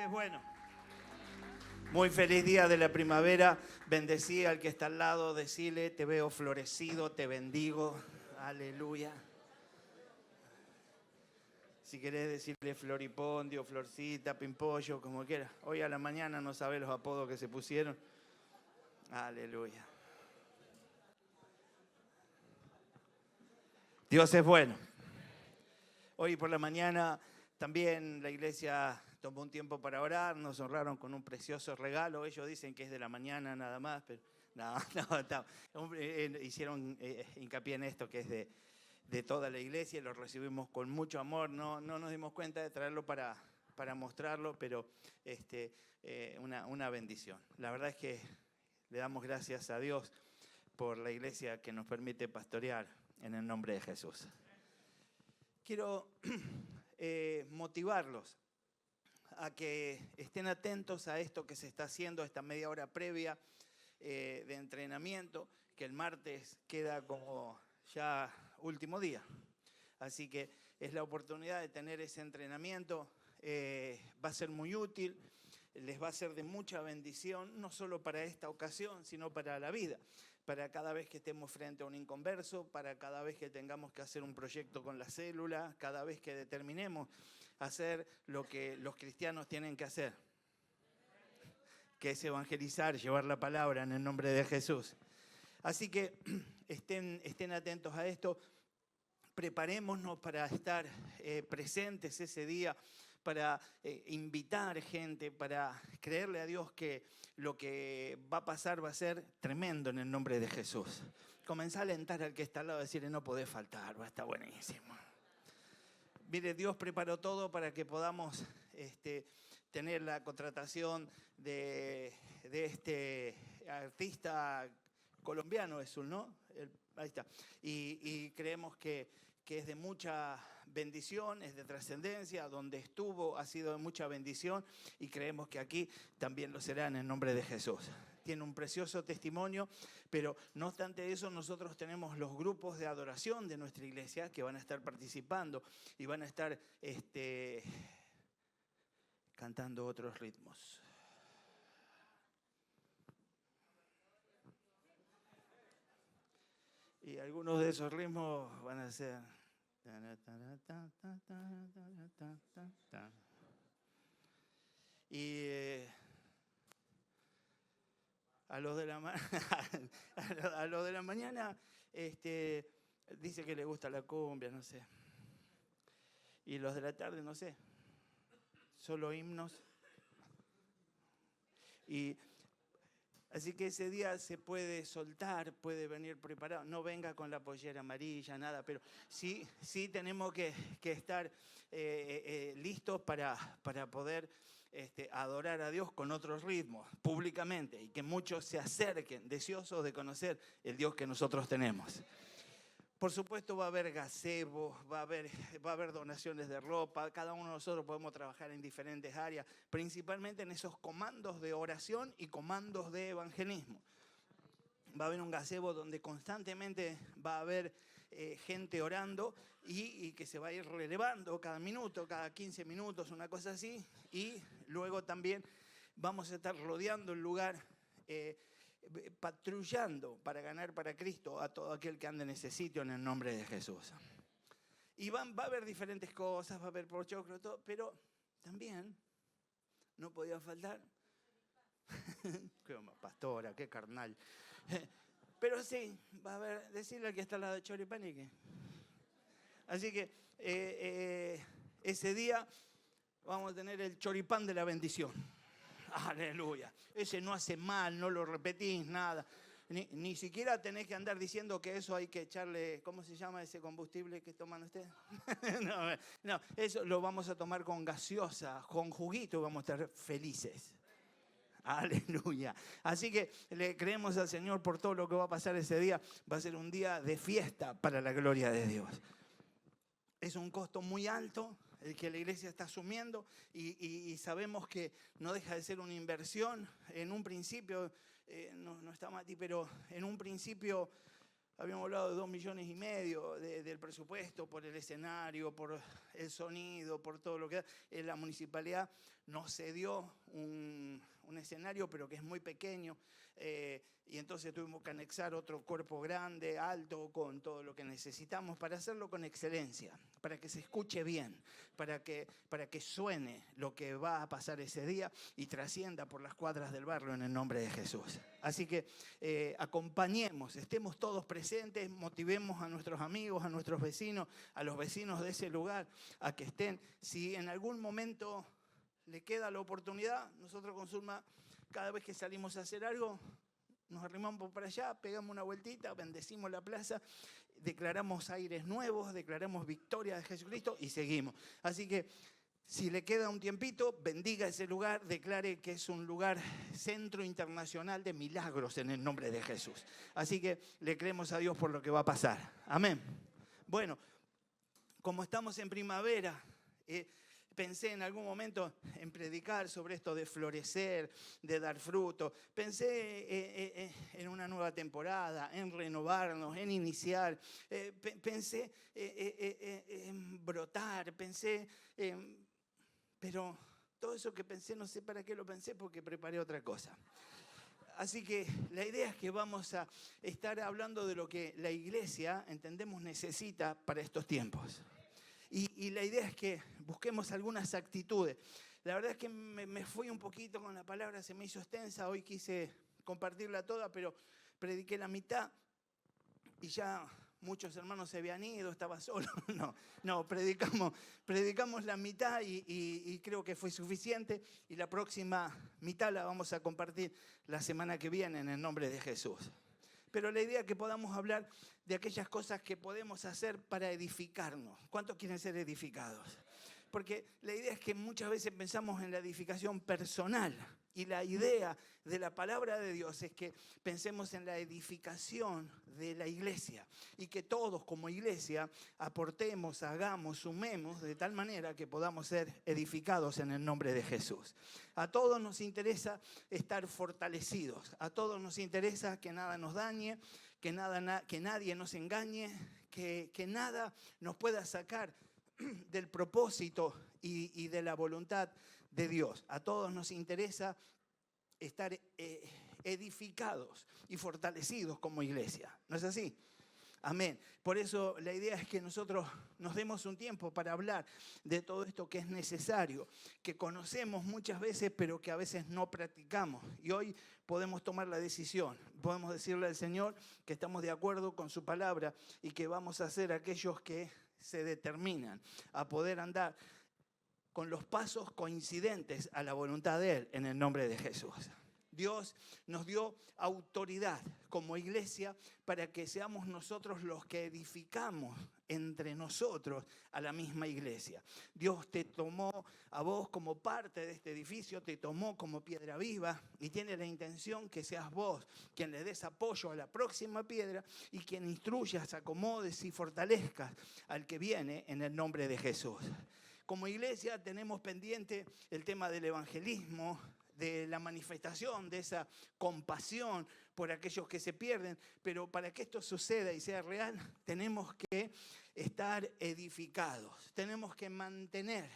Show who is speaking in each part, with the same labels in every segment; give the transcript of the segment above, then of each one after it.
Speaker 1: es bueno. Muy feliz día de la primavera. Bendecí al que está al lado, decile, te veo florecido, te bendigo. Aleluya. Si querés decirle floripondio, florcita, pimpollo, como quieras. Hoy a la mañana no sabés los apodos que se pusieron. Aleluya. Dios es bueno. Hoy por la mañana también la iglesia tomó un tiempo para orar, nos honraron con un precioso regalo. Ellos dicen que es de la mañana nada más, pero hicieron hincapié en esto que es de toda la iglesia y lo recibimos con mucho amor. No nos dimos cuenta de traerlo para mostrarlo, pero una bendición. La verdad es que le damos gracias a Dios por la iglesia que nos permite pastorear en el nombre de Jesús. Quiero motivarlos a que estén atentos a esto que se está haciendo, esta media hora previa de entrenamiento, que el martes queda como ya último día. Así que es la oportunidad de tener ese entrenamiento. Va a ser muy útil, les va a ser de mucha bendición, no solo para esta ocasión, sino para la vida. Para cada vez que estemos frente a un inconverso, para cada vez que tengamos que hacer un proyecto con la célula, cada vez que determinemos hacer lo que los cristianos tienen que hacer, que es evangelizar, llevar la palabra en el nombre de Jesús. Así que estén atentos a esto, preparémonos para estar presentes ese día, para invitar gente, para creerle a Dios que lo que va a pasar va a ser tremendo en el nombre de Jesús. Comenzá a alentar al que está al lado, decirle no podés faltar, va a estar buenísimo. Mire, Dios preparó todo para que podamos tener la contratación de este artista colombiano, ¿no? Ahí está. Y creemos que es de mucha bendición, es de trascendencia, donde estuvo ha sido de mucha bendición y creemos que aquí también lo será en el nombre de Jesús. Tiene un precioso testimonio, pero no obstante eso nosotros tenemos los grupos de adoración de nuestra iglesia que van a estar participando y van a estar cantando otros ritmos. Y algunos de esos ritmos van a ser... Y a los de la mañana dice que le gusta la cumbia, no sé. Y los de la tarde, no sé. Solo himnos. Y así que ese día se puede soltar, puede venir preparado. No venga con la pollera amarilla, nada, pero sí tenemos que estar listos para poder adorar a Dios con otros ritmos, públicamente, y que muchos se acerquen, deseosos de conocer el Dios que nosotros tenemos. Por supuesto va a haber gazebo, va a haber donaciones de ropa, cada uno de nosotros podemos trabajar en diferentes áreas, principalmente en esos comandos de oración y comandos de evangelismo. Va a haber un gazebo donde constantemente va a haber gente orando y que se va a ir relevando cada minuto, cada 15 minutos, una cosa así, y luego también vamos a estar rodeando el lugar, patrullando para ganar para Cristo a todo aquel que ande en ese sitio en el nombre de Jesús. Y va a haber diferentes cosas, va a haber pochoclo, todo, pero también no podía faltar. Qué pastora, qué carnal. Pero sí, va a haber, decirle al que está al lado de choripanique. Así que ese día vamos a tener el choripán de la bendición. Aleluya. Ese no hace mal, no lo repetís, nada. Ni siquiera tenés que andar diciendo que eso hay que echarle, ¿cómo se llama ese combustible que toman ustedes? No, eso lo vamos a tomar con gaseosa, con juguito y vamos a estar felices. Aleluya. Así que le creemos al Señor por todo lo que va a pasar ese día. Va a ser un día de fiesta para la gloria de Dios. Es un costo muy alto el que la iglesia está asumiendo y sabemos que no deja de ser una inversión. En un principio, no está Mati, pero en un principio Habíamos hablado de 2,5 millones del presupuesto, por el escenario, por el sonido, por todo lo que la municipalidad nos cedió un escenario, pero que es muy pequeño, y entonces tuvimos que anexar otro cuerpo grande, alto, con todo lo que necesitamos para hacerlo con excelencia, para que se escuche bien, para que suene lo que va a pasar ese día y trascienda por las cuadras del barrio en el nombre de Jesús. Así que acompañemos, estemos todos presentes, motivemos a nuestros amigos, a nuestros vecinos, a los vecinos de ese lugar, a que estén. Si en algún momento le queda la oportunidad, nosotros con Zulma, cada vez que salimos a hacer algo, nos arrimamos para allá, pegamos una vueltita, bendecimos la plaza, declaramos aires nuevos, declaramos victoria de Jesucristo y seguimos. Así que si le queda un tiempito, bendiga ese lugar, declare que es un lugar centro internacional de milagros en el nombre de Jesús. Así que le creemos a Dios por lo que va a pasar. Amén. Bueno, como estamos en primavera, pensé en algún momento en predicar sobre esto de florecer, de dar fruto. Pensé en una nueva temporada, en renovarnos, en iniciar. Pensé en brotar, pero todo eso que pensé, no sé para qué lo pensé, porque preparé otra cosa. Así que la idea es que vamos a estar hablando de lo que la iglesia, entendemos, necesita para estos tiempos. Y la idea es que busquemos algunas actitudes. La verdad es que me fui un poquito con la palabra, se me hizo extensa. Hoy quise compartirla toda, pero prediqué la mitad y ya muchos hermanos se habían ido, estaba solo. No, predicamos la mitad y creo que fue suficiente. Y la próxima mitad la vamos a compartir la semana que viene en el nombre de Jesús. Pero la idea es que podamos hablar de aquellas cosas que podemos hacer para edificarnos. ¿Cuántos quieren ser edificados? Porque la idea es que muchas veces pensamos en la edificación personal. Y la idea de la palabra de Dios es que pensemos en la edificación de la iglesia. Y que todos como iglesia aportemos, hagamos, sumemos de tal manera que podamos ser edificados en el nombre de Jesús. A todos nos interesa estar fortalecidos. A todos nos interesa que nada nos dañe, que nadie nos engañe, que nada nos pueda sacar del propósito y de la voluntad de Dios. A todos nos interesa estar edificados y fortalecidos como iglesia. ¿No es así? Amén. Por eso la idea es que nosotros nos demos un tiempo para hablar de todo esto que es necesario, que conocemos muchas veces, pero que a veces no practicamos. Y hoy podemos tomar la decisión. Podemos decirle al Señor que estamos de acuerdo con su palabra y que vamos a ser aquellos que se determinan a poder andar con los pasos coincidentes a la voluntad de Él en el nombre de Jesús. Dios nos dio autoridad como iglesia para que seamos nosotros los que edificamos entre nosotros a la misma iglesia. Dios te tomó a vos como parte de este edificio, te tomó como piedra viva y tiene la intención que seas vos quien le des apoyo a la próxima piedra y quien instruyas, acomodes y fortalezcas al que viene en el nombre de Jesús. Como iglesia tenemos pendiente el tema del evangelismo, de la manifestación de esa compasión por aquellos que se pierden, pero para que esto suceda y sea real, tenemos que estar edificados, tenemos que mantener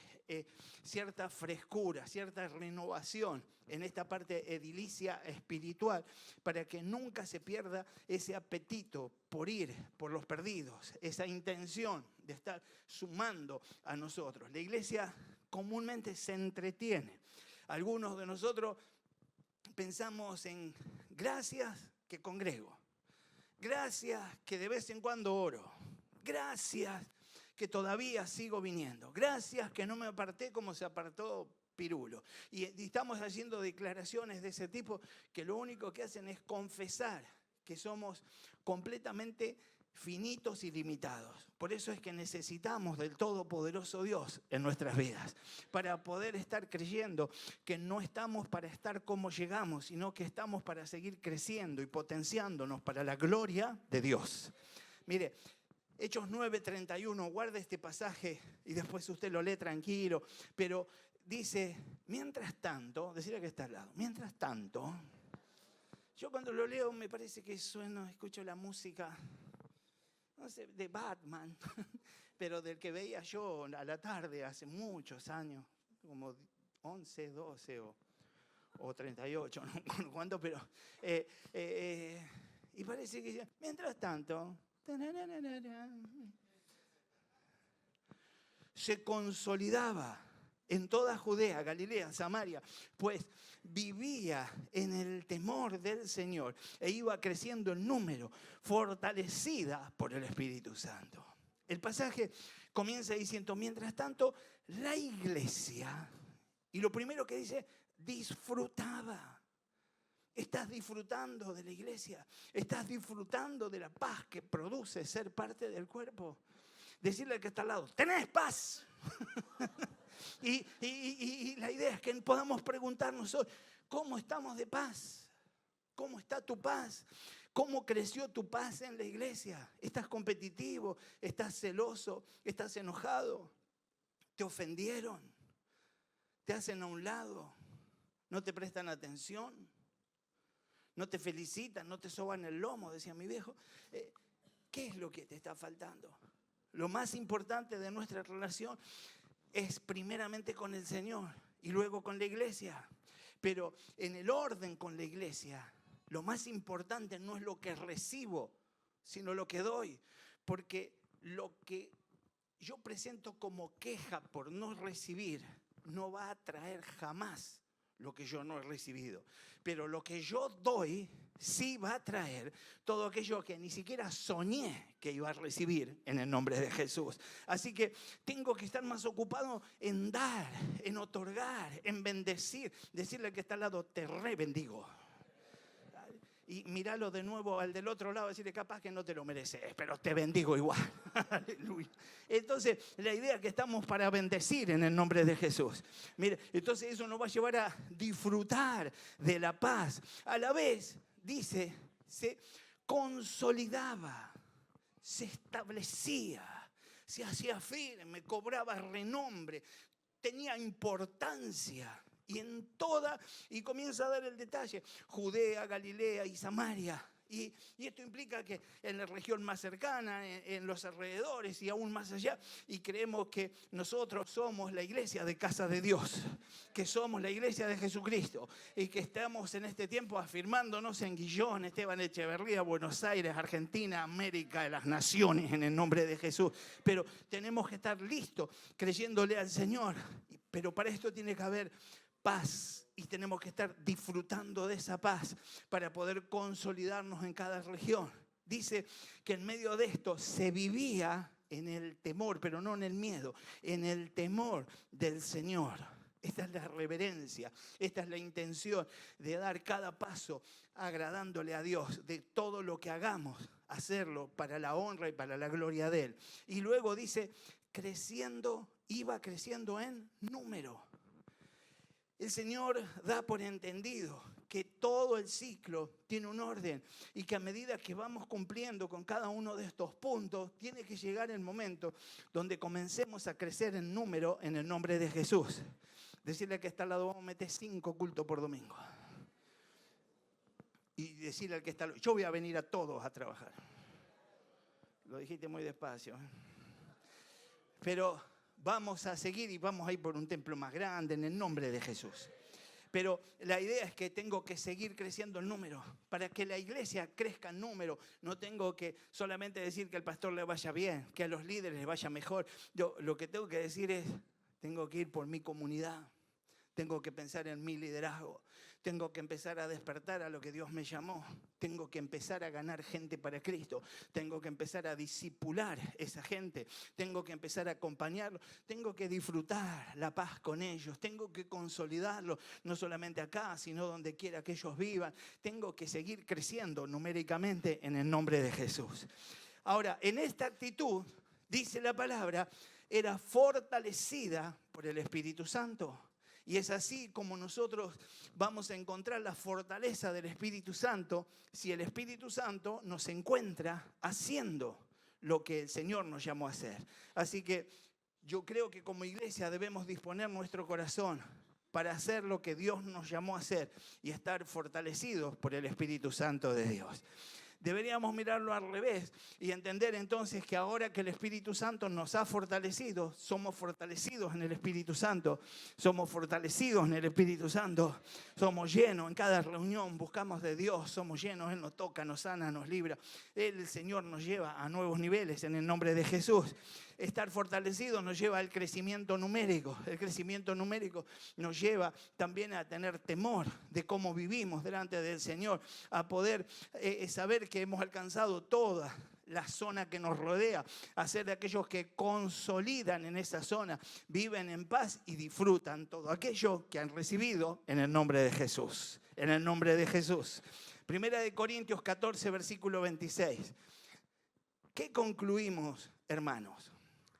Speaker 1: cierta frescura, cierta renovación en esta parte edilicia espiritual, para que nunca se pierda ese apetito por ir por los perdidos, esa intención de estar sumando a nosotros. La iglesia comúnmente se entretiene. Algunos de nosotros pensamos en gracias que congrego, gracias que de vez en cuando oro, gracias que todavía sigo viniendo, gracias que no me aparté como se apartó Pirulo. Y estamos haciendo declaraciones de ese tipo que lo único que hacen es confesar que somos completamente finitos y limitados. Por eso es que necesitamos del Todopoderoso Dios en nuestras vidas, para poder estar creyendo que no estamos para estar como llegamos, sino que estamos para seguir creciendo y potenciándonos para la gloria de Dios. Mire, Hechos 9:31, guarde este pasaje y después usted lo lee tranquilo, pero dice, mientras tanto, decirle que está al lado, mientras tanto, yo cuando lo leo me parece que suena, escucho la música no sé, de Batman, pero del que veía yo a la tarde hace muchos años, como 11, 12 o 38, no recuerdo cuánto, pero... y parece que mientras tanto, se consolidaba en toda Judea, Galilea, Samaria, pues vivía en el temor del Señor e iba creciendo en número, fortalecida por el Espíritu Santo. El pasaje comienza diciendo, mientras tanto, la iglesia, y lo primero que dice, disfrutaba. ¿Estás disfrutando de la iglesia? ¿Estás disfrutando de la paz que produce ser parte del cuerpo? Decirle al que está al lado, ¿tenés paz? Y la idea es que podamos preguntarnos hoy, ¿cómo estamos de paz? ¿Cómo está tu paz? ¿Cómo creció tu paz en la iglesia? ¿Estás competitivo? ¿Estás celoso? ¿Estás enojado? ¿Te ofendieron? ¿Te hacen a un lado? ¿No te prestan atención? ¿No te felicitan? ¿No te soban el lomo? Decía mi viejo. ¿Qué es lo que te está faltando? Lo más importante de nuestra relación es primeramente con el Señor y luego con la iglesia. Pero en el orden con la iglesia, lo más importante no es lo que recibo, sino lo que doy. Porque lo que yo presento como queja por no recibir no va a traer jamás lo que yo no he recibido. Pero lo que yo doy sí va a traer todo aquello que ni siquiera soñé que iba a recibir en el nombre de Jesús. Así que tengo que estar más ocupado en dar, en otorgar, en bendecir. Decirle al que está al lado, te rebendigo. Y míralo de nuevo al del otro lado, decirle, capaz que no te lo mereces, pero te bendigo igual. Aleluya. Entonces, la idea es que estamos para bendecir en el nombre de Jesús. Mire, entonces eso nos va a llevar a disfrutar de la paz. A la vez, dice, se consolidaba, se establecía, se hacía firme, cobraba renombre, tenía importancia. Y comienza a dar el detalle, Judea, Galilea y Samaria. Y esto implica que en la región más cercana, en los alrededores y aún más allá, y creemos que nosotros somos la iglesia de casa de Dios, que somos la iglesia de Jesucristo y que estamos en este tiempo afirmándonos en Guillón, Esteban Echeverría, Buenos Aires, Argentina, América, las naciones en el nombre de Jesús. Pero tenemos que estar listos creyéndole al Señor, pero para esto tiene que haber paz y tenemos que estar disfrutando de esa paz para poder consolidarnos en cada región. Dice que en medio de esto se vivía en el temor, pero no en el miedo, en el temor del Señor. Esta es la reverencia, esta es la intención de dar cada paso agradándole a Dios, de todo lo que hagamos, hacerlo para la honra y para la gloria de Él. Y luego dice, iba creciendo en número. El Señor da por entendido que todo el ciclo tiene un orden y que a medida que vamos cumpliendo con cada uno de estos puntos, tiene que llegar el momento donde comencemos a crecer en número en el nombre de Jesús. Decirle que está al lado, vamos a meter 5 cultos por domingo. Y decirle al que está al lado, yo voy a venir a todos a trabajar. Lo dijiste muy despacio. Pero vamos a seguir y vamos a ir por un templo más grande en el nombre de Jesús. Pero la idea es que tengo que seguir creciendo en número. Para que la iglesia crezca en número, no tengo que solamente decir que al pastor le vaya bien, que a los líderes les vaya mejor. Yo lo que tengo que decir es, tengo que ir por mi comunidad. Tengo que pensar en mi liderazgo. Tengo que empezar a despertar a lo que Dios me llamó. Tengo que empezar a ganar gente para Cristo. Tengo que empezar a discipular esa gente. Tengo que empezar a acompañarlos. Tengo que disfrutar la paz con ellos. Tengo que consolidarlo, no solamente acá, sino donde quiera que ellos vivan. Tengo que seguir creciendo numéricamente en el nombre de Jesús. Ahora, en esta actitud, dice la palabra, era fortalecida por el Espíritu Santo. Y es así como nosotros vamos a encontrar la fortaleza del Espíritu Santo si el Espíritu Santo nos encuentra haciendo lo que el Señor nos llamó a hacer. Así que yo creo que como iglesia debemos disponer nuestro corazón para hacer lo que Dios nos llamó a hacer y estar fortalecidos por el Espíritu Santo de Dios. Deberíamos mirarlo al revés y entender entonces que ahora que el Espíritu Santo nos ha fortalecido, somos fortalecidos en el Espíritu Santo, somos fortalecidos en el Espíritu Santo, somos llenos en cada reunión, buscamos de Dios, somos llenos, Él nos toca, nos sana, nos libra. El Señor nos lleva a nuevos niveles en el nombre de Jesús. Estar fortalecido nos lleva al crecimiento numérico. El crecimiento numérico nos lleva también a tener temor de cómo vivimos delante del Señor, a poder saber que hemos alcanzado toda la zona que nos rodea, a ser de aquellos que consolidan en esa zona, viven en paz y disfrutan todo aquello que han recibido en el nombre de Jesús. En el nombre de Jesús. Primera de Corintios 14, versículo 26. ¿Qué concluimos, hermanos?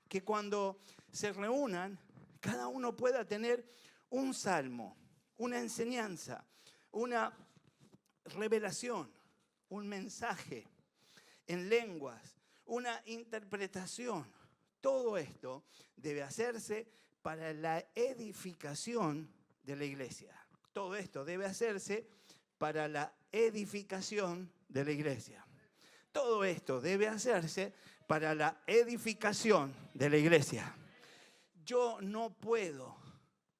Speaker 1: Que cuando se reúnan, cada uno pueda tener un salmo, una enseñanza, una revelación, un mensaje en lenguas, una interpretación. Todo esto debe hacerse para la edificación de la iglesia. Todo esto debe hacerse para la edificación de la iglesia. Todo esto debe hacerse para la edificación de la iglesia. Yo no puedo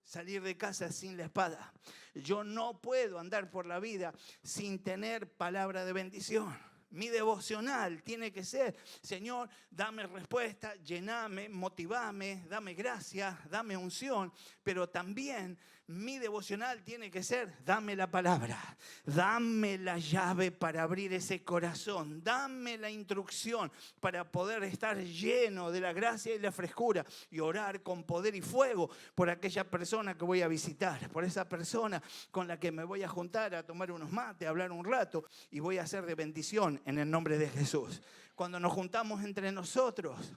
Speaker 1: salir de casa sin la espada. Yo no puedo andar por la vida sin tener palabra de bendición. Mi devocional tiene que ser: Señor, dame respuesta, llename, motivame, dame gracia, dame unción. Pero también mi devocional tiene que ser: dame la palabra, dame la llave para abrir ese corazón, dame la instrucción para poder estar lleno de la gracia y la frescura y orar con poder y fuego por aquella persona que voy a visitar, por esa persona con la que me voy a juntar a tomar unos mates, a hablar un rato y voy a hacer de bendición en el nombre de Jesús. Cuando nos juntamos entre nosotros,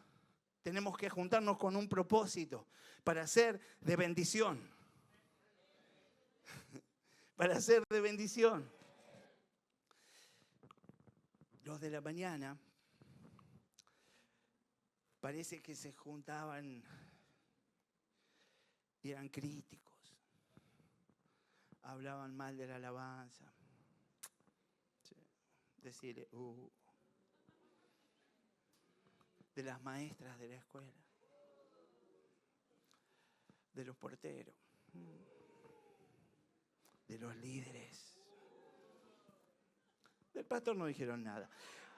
Speaker 1: tenemos que juntarnos con un propósito para ser de bendición. Para ser de bendición. Los de la mañana parece que se juntaban y eran críticos. Hablaban mal de la alabanza. Sí. Decirle, de las maestras de la escuela, de los porteros, de los líderes. Del pastor no dijeron nada.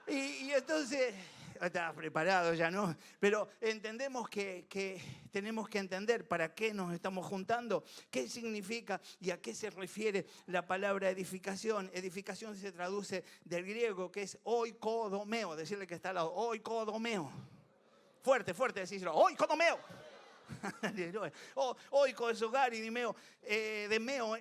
Speaker 1: Y entonces, estaba preparado ya, ¿no? Pero entendemos que tenemos que entender para qué nos estamos juntando, qué significa y a qué se refiere la palabra edificación. Edificación se traduce del griego, que es oikodomeo. Decirle que está al lado, oikodomeo. Fuerte, decíselo, oikodomeo. Oiko es hogar y demeo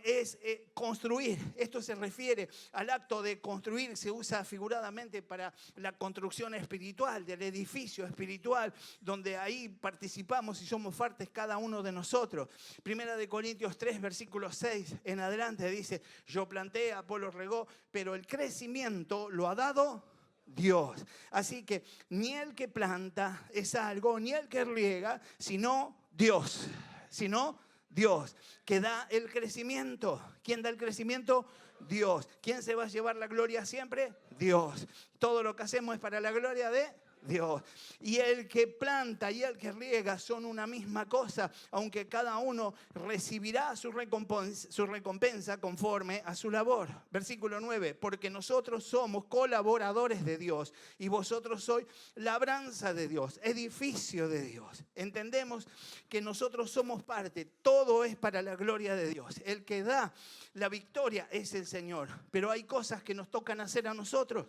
Speaker 1: es construir. Esto se refiere al acto de construir. Se usa figuradamente para la construcción espiritual, del edificio espiritual, donde ahí participamos y somos partes cada uno de nosotros. Primera de Corintios 3, versículo 6 en adelante dice: yo planté, Apolo regó, pero el crecimiento lo ha dado Dios. Así que ni el que planta es algo, ni el que riega, sino Dios. Sino Dios, que da el crecimiento. ¿Quién da el crecimiento? Dios. ¿Quién se va a llevar la gloria siempre? Dios. Todo lo que hacemos es para la gloria de Dios. Y el que planta y el que riega son una misma cosa, aunque cada uno recibirá su recompensa conforme a su labor. Versículo 9, porque nosotros somos colaboradores de Dios y vosotros sois labranza de Dios, edificio de Dios. Entendemos que nosotros somos parte, todo es para la gloria de Dios. El que da la victoria es el Señor, pero hay cosas que nos tocan hacer a nosotros.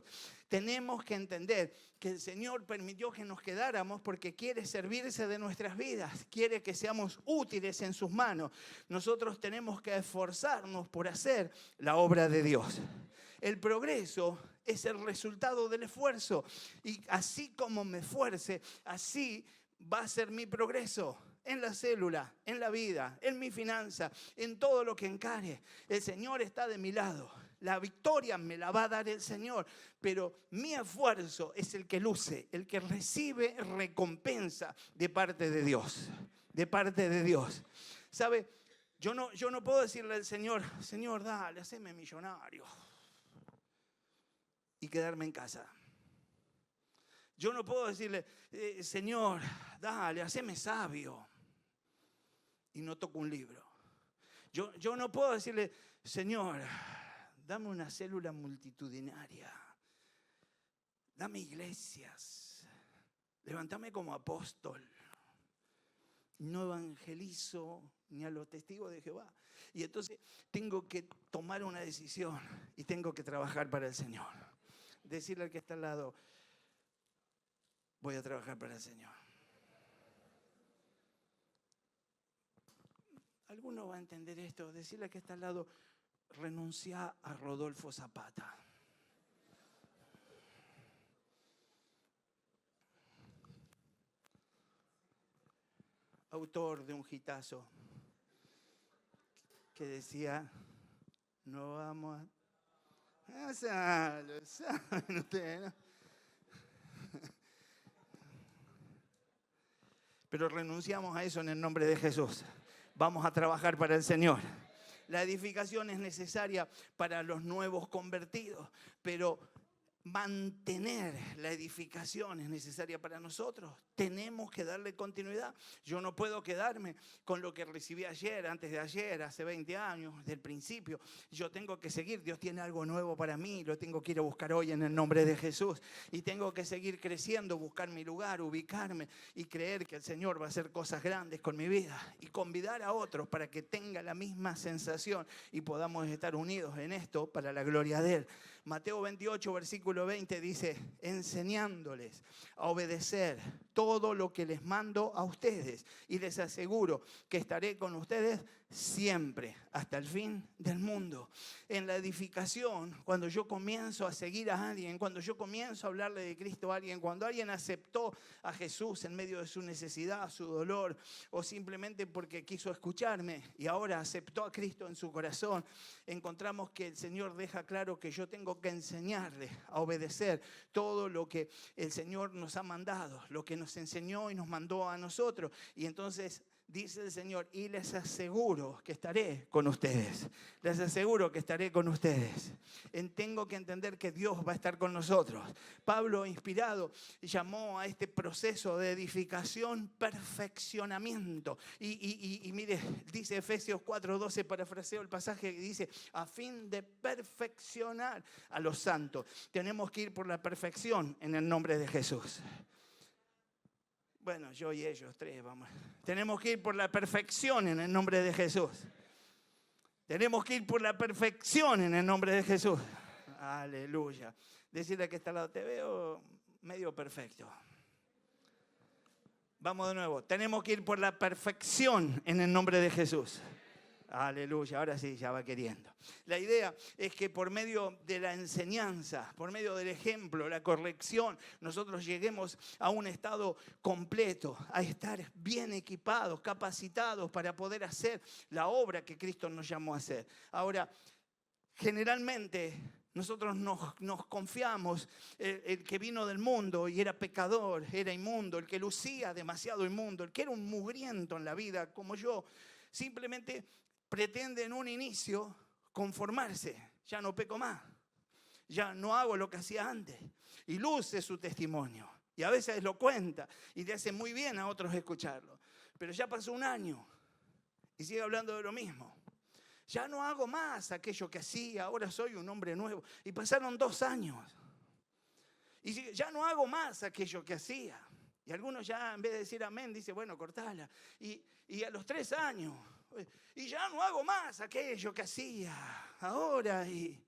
Speaker 1: Tenemos que entender que el Señor permitió que nos quedáramos porque quiere servirse de nuestras vidas, quiere que seamos útiles en sus manos. Nosotros tenemos que esforzarnos por hacer la obra de Dios. El progreso es el resultado del esfuerzo y así como me esfuerce, así va a ser mi progreso. En la célula, en la vida, en mi finanza, en todo lo que encare. El Señor está de mi lado. La victoria me la va a dar el Señor, pero mi esfuerzo es el que luce, el que recibe recompensa de parte de Dios. De parte de Dios. ¿Sabe? Yo no puedo decirle al Señor, Señor, dale, haceme millonario. y quedarme en casa. Yo no puedo decirle, Señor, dale, haceme sabio, y no toco un libro. Yo no puedo decirle, Señor, dame una célula multitudinaria, dame iglesias, levántame como apóstol. No evangelizo ni a los testigos de Jehová. Y entonces tengo que tomar una decisión y tengo que trabajar para el Señor. Decirle al que está al lado, voy a trabajar para el Señor. ¿Alguno va a entender esto? Decirle al que está al lado, renuncia a Rodolfo Zapata. Autor de un hitazo que decía, no vamos a... Lo saben ustedes, ¿no? Pero renunciamos a eso en el nombre de Jesús. Vamos a trabajar para el Señor. La edificación es necesaria para los nuevos convertidos, pero mantener la edificación es necesaria para nosotros. Tenemos que darle continuidad. Yo no puedo quedarme con lo que recibí ayer, antes de ayer, hace 20 años, del principio. Yo tengo que seguir. Dios tiene algo nuevo para mí. Lo tengo que ir a buscar hoy en el nombre de Jesús. Y tengo que seguir creciendo, buscar mi lugar, ubicarme y creer que el Señor va a hacer cosas grandes con mi vida. Y convidar a otros para que tengan la misma sensación y podamos estar unidos en esto para la gloria de Él. Mateo 28, versículo 20 dice, enseñándoles a obedecer todo lo que les mando a ustedes. Y les aseguro que estaré con ustedes siempre, hasta el fin del mundo. En la edificación, cuando yo comienzo a seguir a alguien, cuando yo comienzo a hablarle de Cristo a alguien, cuando alguien aceptó a Jesús en medio de su necesidad, su dolor, o simplemente porque quiso escucharme y ahora aceptó a Cristo en su corazón, encontramos que el Señor deja claro que yo tengo que enseñarle a obedecer todo lo que el Señor nos ha mandado, lo que nos enseñó y nos mandó a nosotros. Y entonces dice el Señor, y les aseguro que estaré con ustedes. Les aseguro que estaré con ustedes. Tengo que entender que Dios va a estar con nosotros. Pablo, inspirado, llamó a este proceso de edificación perfeccionamiento. Y mire, dice Efesios 4:12, parafraseo el pasaje que dice, a fin de perfeccionar a los santos. Tenemos que ir por la perfección en el nombre de Jesús. Bueno, yo y ellos, tres, vamos. Tenemos que ir por la perfección en el nombre de Jesús. Tenemos que ir por la perfección en el nombre de Jesús. Aleluya. Decirle que está al lado, te veo medio perfecto. Vamos de nuevo. Tenemos que ir por la perfección en el nombre de Jesús. Aleluya, ahora sí, ya va queriendo. La idea es que por medio de la enseñanza, por medio del ejemplo, la corrección, nosotros lleguemos a un estado completo, a estar bien equipados, capacitados para poder hacer la obra que Cristo nos llamó a hacer. Ahora, generalmente nosotros nos confiamos, el que vino del mundo y era pecador, era inmundo, el que lucía demasiado inmundo, el que era un mugriento en la vida como yo, simplemente pretende en un inicio conformarse. Ya no peco más, ya no hago lo que hacía antes. Y luce su testimonio. Y a veces lo cuenta y le hace muy bien a otros escucharlo. Pero ya pasó un año y sigue hablando de lo mismo. Ya no hago más aquello que hacía, ahora soy un hombre nuevo. Y pasaron 2 años. Y sigue, ya no hago más aquello que hacía. Y algunos ya en vez de decir amén, dice, bueno, cortala. Y a los 3 años... Y ya no hago más aquello que hacía ahora. Y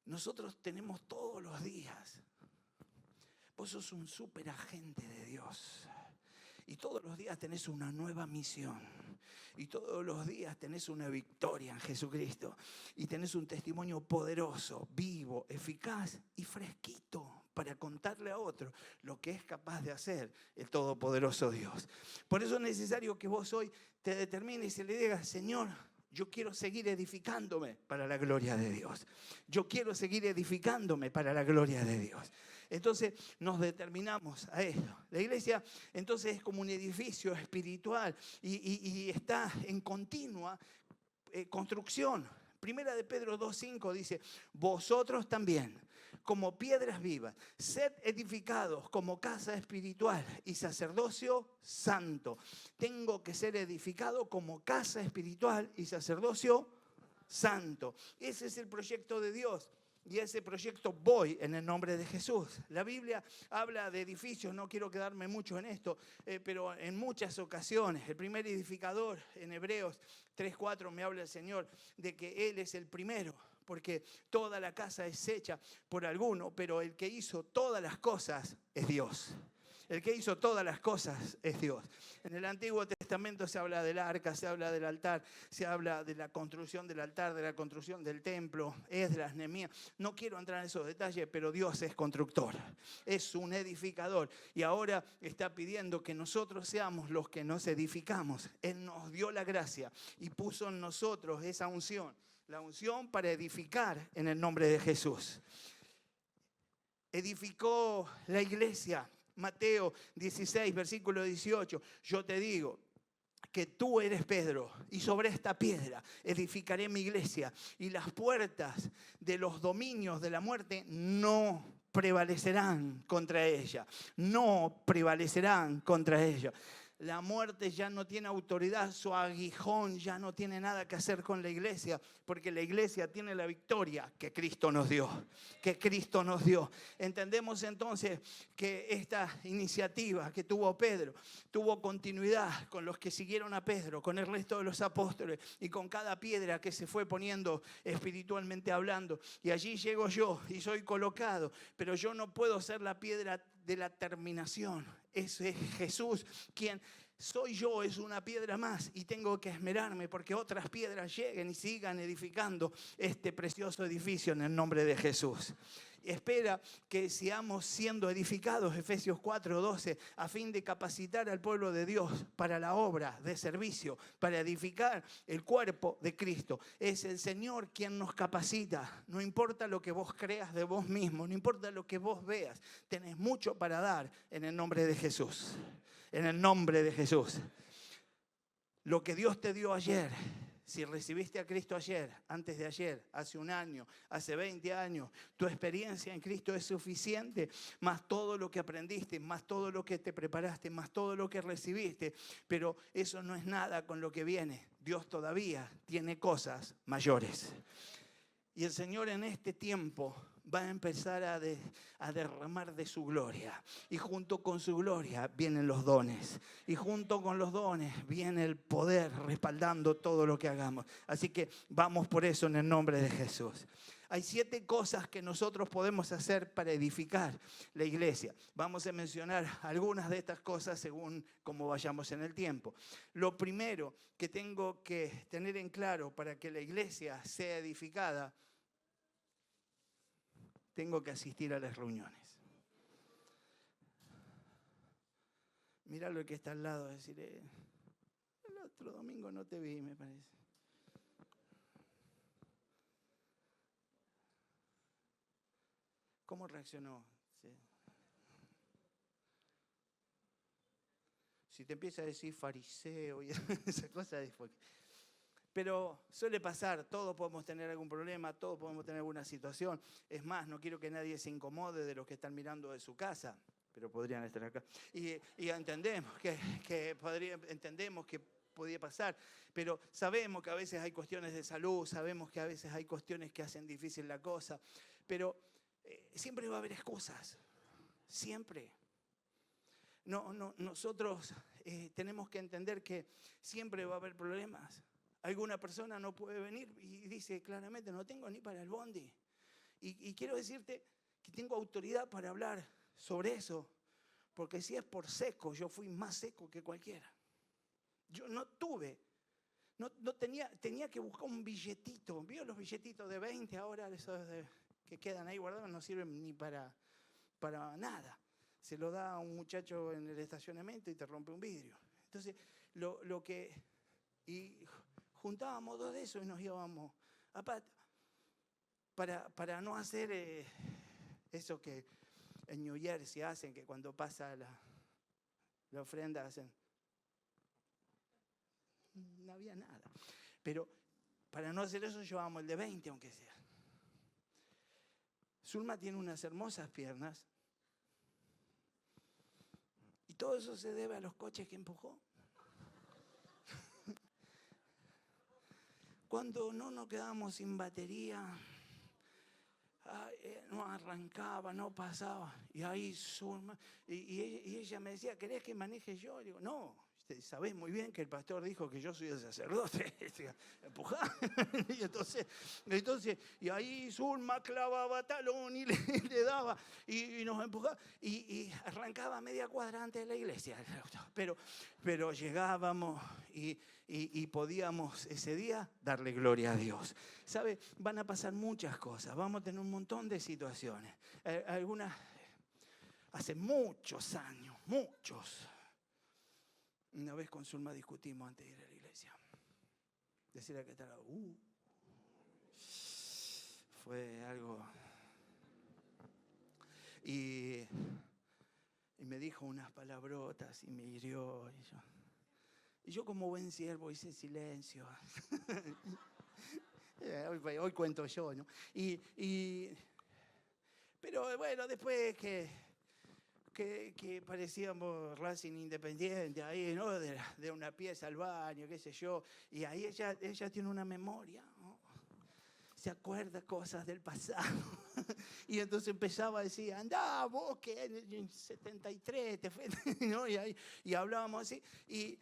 Speaker 1: nosotros tenemos todos los días. Vos sos un superagente de Dios. Y todos los días tenés una nueva misión. Y todos los días tenés una victoria en Jesucristo. Y tenés un testimonio poderoso, vivo, eficaz y fresquito para contarle a otro lo que es capaz de hacer el todopoderoso Dios. Por eso es necesario que vos hoy te determines y le digas, Señor, yo quiero seguir edificándome para la gloria de Dios. Yo quiero seguir edificándome para la gloria de Dios. Entonces nos determinamos a esto. La iglesia entonces es como un edificio espiritual y está en continua construcción. Primera de Pedro 2:5 dice, vosotros también, como piedras vivas, sed edificados como casa espiritual y sacerdocio santo. Tengo que ser edificado como casa espiritual y sacerdocio santo. Ese es el proyecto de Dios. Y a ese proyecto voy en el nombre de Jesús. La Biblia habla de edificios, no quiero quedarme mucho en esto, pero en muchas ocasiones, el primer edificador en Hebreos 3:4 me habla el Señor de que Él es el primero, porque toda la casa es hecha por alguno, pero el que hizo todas las cosas es Dios. El que hizo todas las cosas es Dios. En el Antiguo Testamento se habla del arca, se habla del altar, se habla de la construcción del altar, de la construcción del templo, Esdras, Nehemías. No quiero entrar en esos detalles, pero Dios es constructor, es un edificador. Y ahora está pidiendo que nosotros seamos los que nos edificamos. Él nos dio la gracia y puso en nosotros esa unción, la unción para edificar en el nombre de Jesús. Edificó la iglesia. Mateo 16, versículo 18, yo te digo que tú eres Pedro y sobre esta piedra edificaré mi iglesia y las puertas de los dominios de la muerte no prevalecerán contra ella, no prevalecerán contra ella. La muerte ya no tiene autoridad, su aguijón ya no tiene nada que hacer con la iglesia, porque la iglesia tiene la victoria que Cristo nos dio, que Cristo nos dio. Entendemos entonces que esta iniciativa que tuvo Pedro tuvo continuidad con los que siguieron a Pedro, con el resto de los apóstoles y con cada piedra que se fue poniendo espiritualmente hablando. Y allí llego yo y soy colocado, pero yo no puedo ser la piedra de la terminación. Ese es Jesús, quien soy yo, es una piedra más y tengo que esmerarme porque otras piedras lleguen y sigan edificando este precioso edificio en el nombre de Jesús. Espera que seamos siendo edificados, Efesios 4:12, a fin de capacitar al pueblo de Dios para la obra de servicio, para edificar el cuerpo de Cristo. Es el Señor quien nos capacita. No importa lo que vos creas de vos mismo, no importa lo que vos veas, tenés mucho para dar en el nombre de Jesús. En el nombre de Jesús. Lo que Dios te dio ayer, si recibiste a Cristo ayer, antes de ayer, hace un año, hace 20 años, tu experiencia en Cristo es suficiente, más todo lo que aprendiste, más todo lo que te preparaste, más todo lo que recibiste. Pero eso no es nada con lo que viene. Dios todavía tiene cosas mayores. Y el Señor en este tiempo va a empezar a derramar de su gloria. Y junto con su gloria vienen los dones. Y junto con los dones viene el poder respaldando todo lo que hagamos. Así que vamos por eso en el nombre de Jesús. Hay 7 cosas que nosotros podemos hacer para edificar la iglesia. Vamos a mencionar algunas de estas cosas según cómo vayamos en el tiempo. Lo primero que tengo que tener en claro para que la iglesia sea edificada, tengo que asistir a las reuniones. Mira lo que está al lado, decir, el otro domingo no te vi, me parece. ¿Cómo reaccionó? Sí. Si te empieza a decir fariseo y esa cosa es porque... Pero suele pasar, todos podemos tener algún problema, todos podemos tener alguna situación. Es más, no quiero que nadie se incomode de los que están mirando de su casa, pero podrían estar acá. Y entendemos entendemos que podía pasar, pero sabemos que a veces hay cuestiones de salud, sabemos que a veces hay cuestiones que hacen difícil la cosa, pero siempre va a haber excusas, siempre. Nosotros tenemos que entender que siempre va a haber problemas. Alguna persona no puede venir y dice claramente, no tengo ni para el bondi. Y quiero decirte que tengo autoridad para hablar sobre eso, porque si es por seco, yo fui más seco que cualquiera. Yo no tenía que buscar un billetito. ¿Vio los billetitos de 20 ahora, esos que quedan ahí guardados, no sirven ni para nada? Se lo da a un muchacho en el estacionamiento y te rompe un vidrio. Entonces, juntábamos 2 de esos y nos íbamos a pata para no hacer eso que en New Jersey hacen, que cuando pasa la ofrenda hacen. No había nada. Pero para no hacer eso llevábamos el de 20, aunque sea. Zulma tiene unas hermosas piernas. Y todo eso se debe a los coches que empujó. Cuando no nos quedábamos sin batería, no arrancaba, no pasaba. Y ahí Zulma, y ella me decía, ¿querés que maneje yo? Y digo, no, sabés muy bien que el pastor dijo que yo soy el sacerdote. Empujá. y ahí Zulma clavaba talón y le daba, y nos empujaba. Y arrancaba media cuadra antes de la iglesia. Pero llegábamos y podíamos ese día darle gloria a Dios. ¿Sabe? Van a pasar muchas cosas, vamos a tener un montón de situaciones. Algunas, hace muchos años, una vez con Zulma discutimos antes de ir a la iglesia. Decirle que estaba, fue algo. Y me dijo unas palabrotas y me hirió. Y yo como buen siervo hice silencio. Hoy cuento yo, ¿no? Pero bueno, después que parecíamos Racing Independiente, ahí, ¿no? De una pieza al baño, qué sé yo. Y ahí ella tiene una memoria, ¿no? Se acuerda cosas del pasado. Y entonces empezaba a decir, andá, vos que en 73 te fuiste, ¿no? Y hablábamos así. Y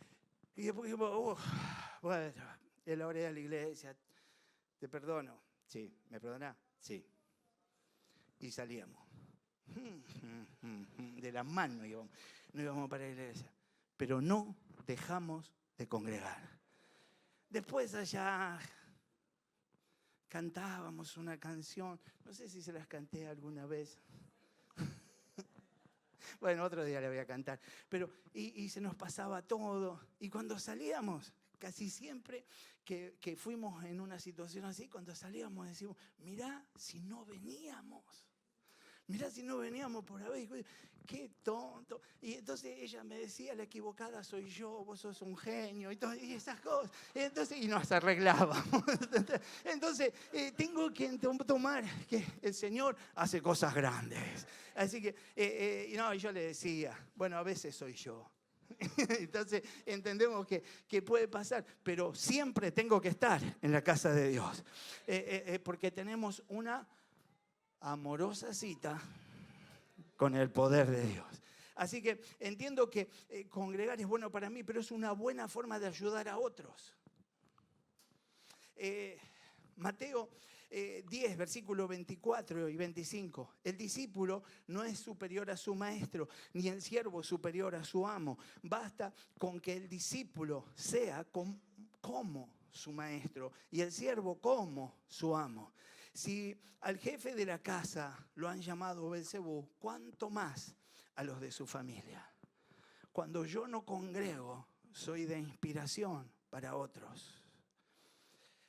Speaker 1: después dijimos, bueno, es la hora de la iglesia, te perdono. Sí, ¿me perdonás? Sí. Y salíamos. De las manos no íbamos para la iglesia. Pero no dejamos de congregar. Después allá cantábamos una canción. No sé si se las canté alguna vez. Bueno, otro día le voy a cantar. Pero, y se nos pasaba todo. Y cuando salíamos, casi siempre que fuimos en una situación así, cuando salíamos decimos, mirá si no veníamos. Mirá si no veníamos por ahí. Qué tonto. Y entonces ella me decía, la equivocada soy yo, vos sos un genio, y esas cosas. Y nos arreglábamos. Entonces, tengo que tomar que el Señor hace cosas grandes. Así que, yo le decía, bueno, a veces soy yo. Entonces entendemos que puede pasar, pero siempre tengo que estar en la casa de Dios. Porque tenemos una amorosa cita con el poder de Dios. Así que entiendo que congregar es bueno para mí, pero es una buena forma de ayudar a otros. Mateo 10, versículos 24 y 25. El discípulo no es superior a su maestro, ni el siervo superior a su amo. Basta con que el discípulo sea como su maestro y el siervo como su amo. Si al jefe de la casa lo han llamado Beelzebú, ¿cuánto más a los de su familia? Cuando yo no congrego, soy de inspiración para otros.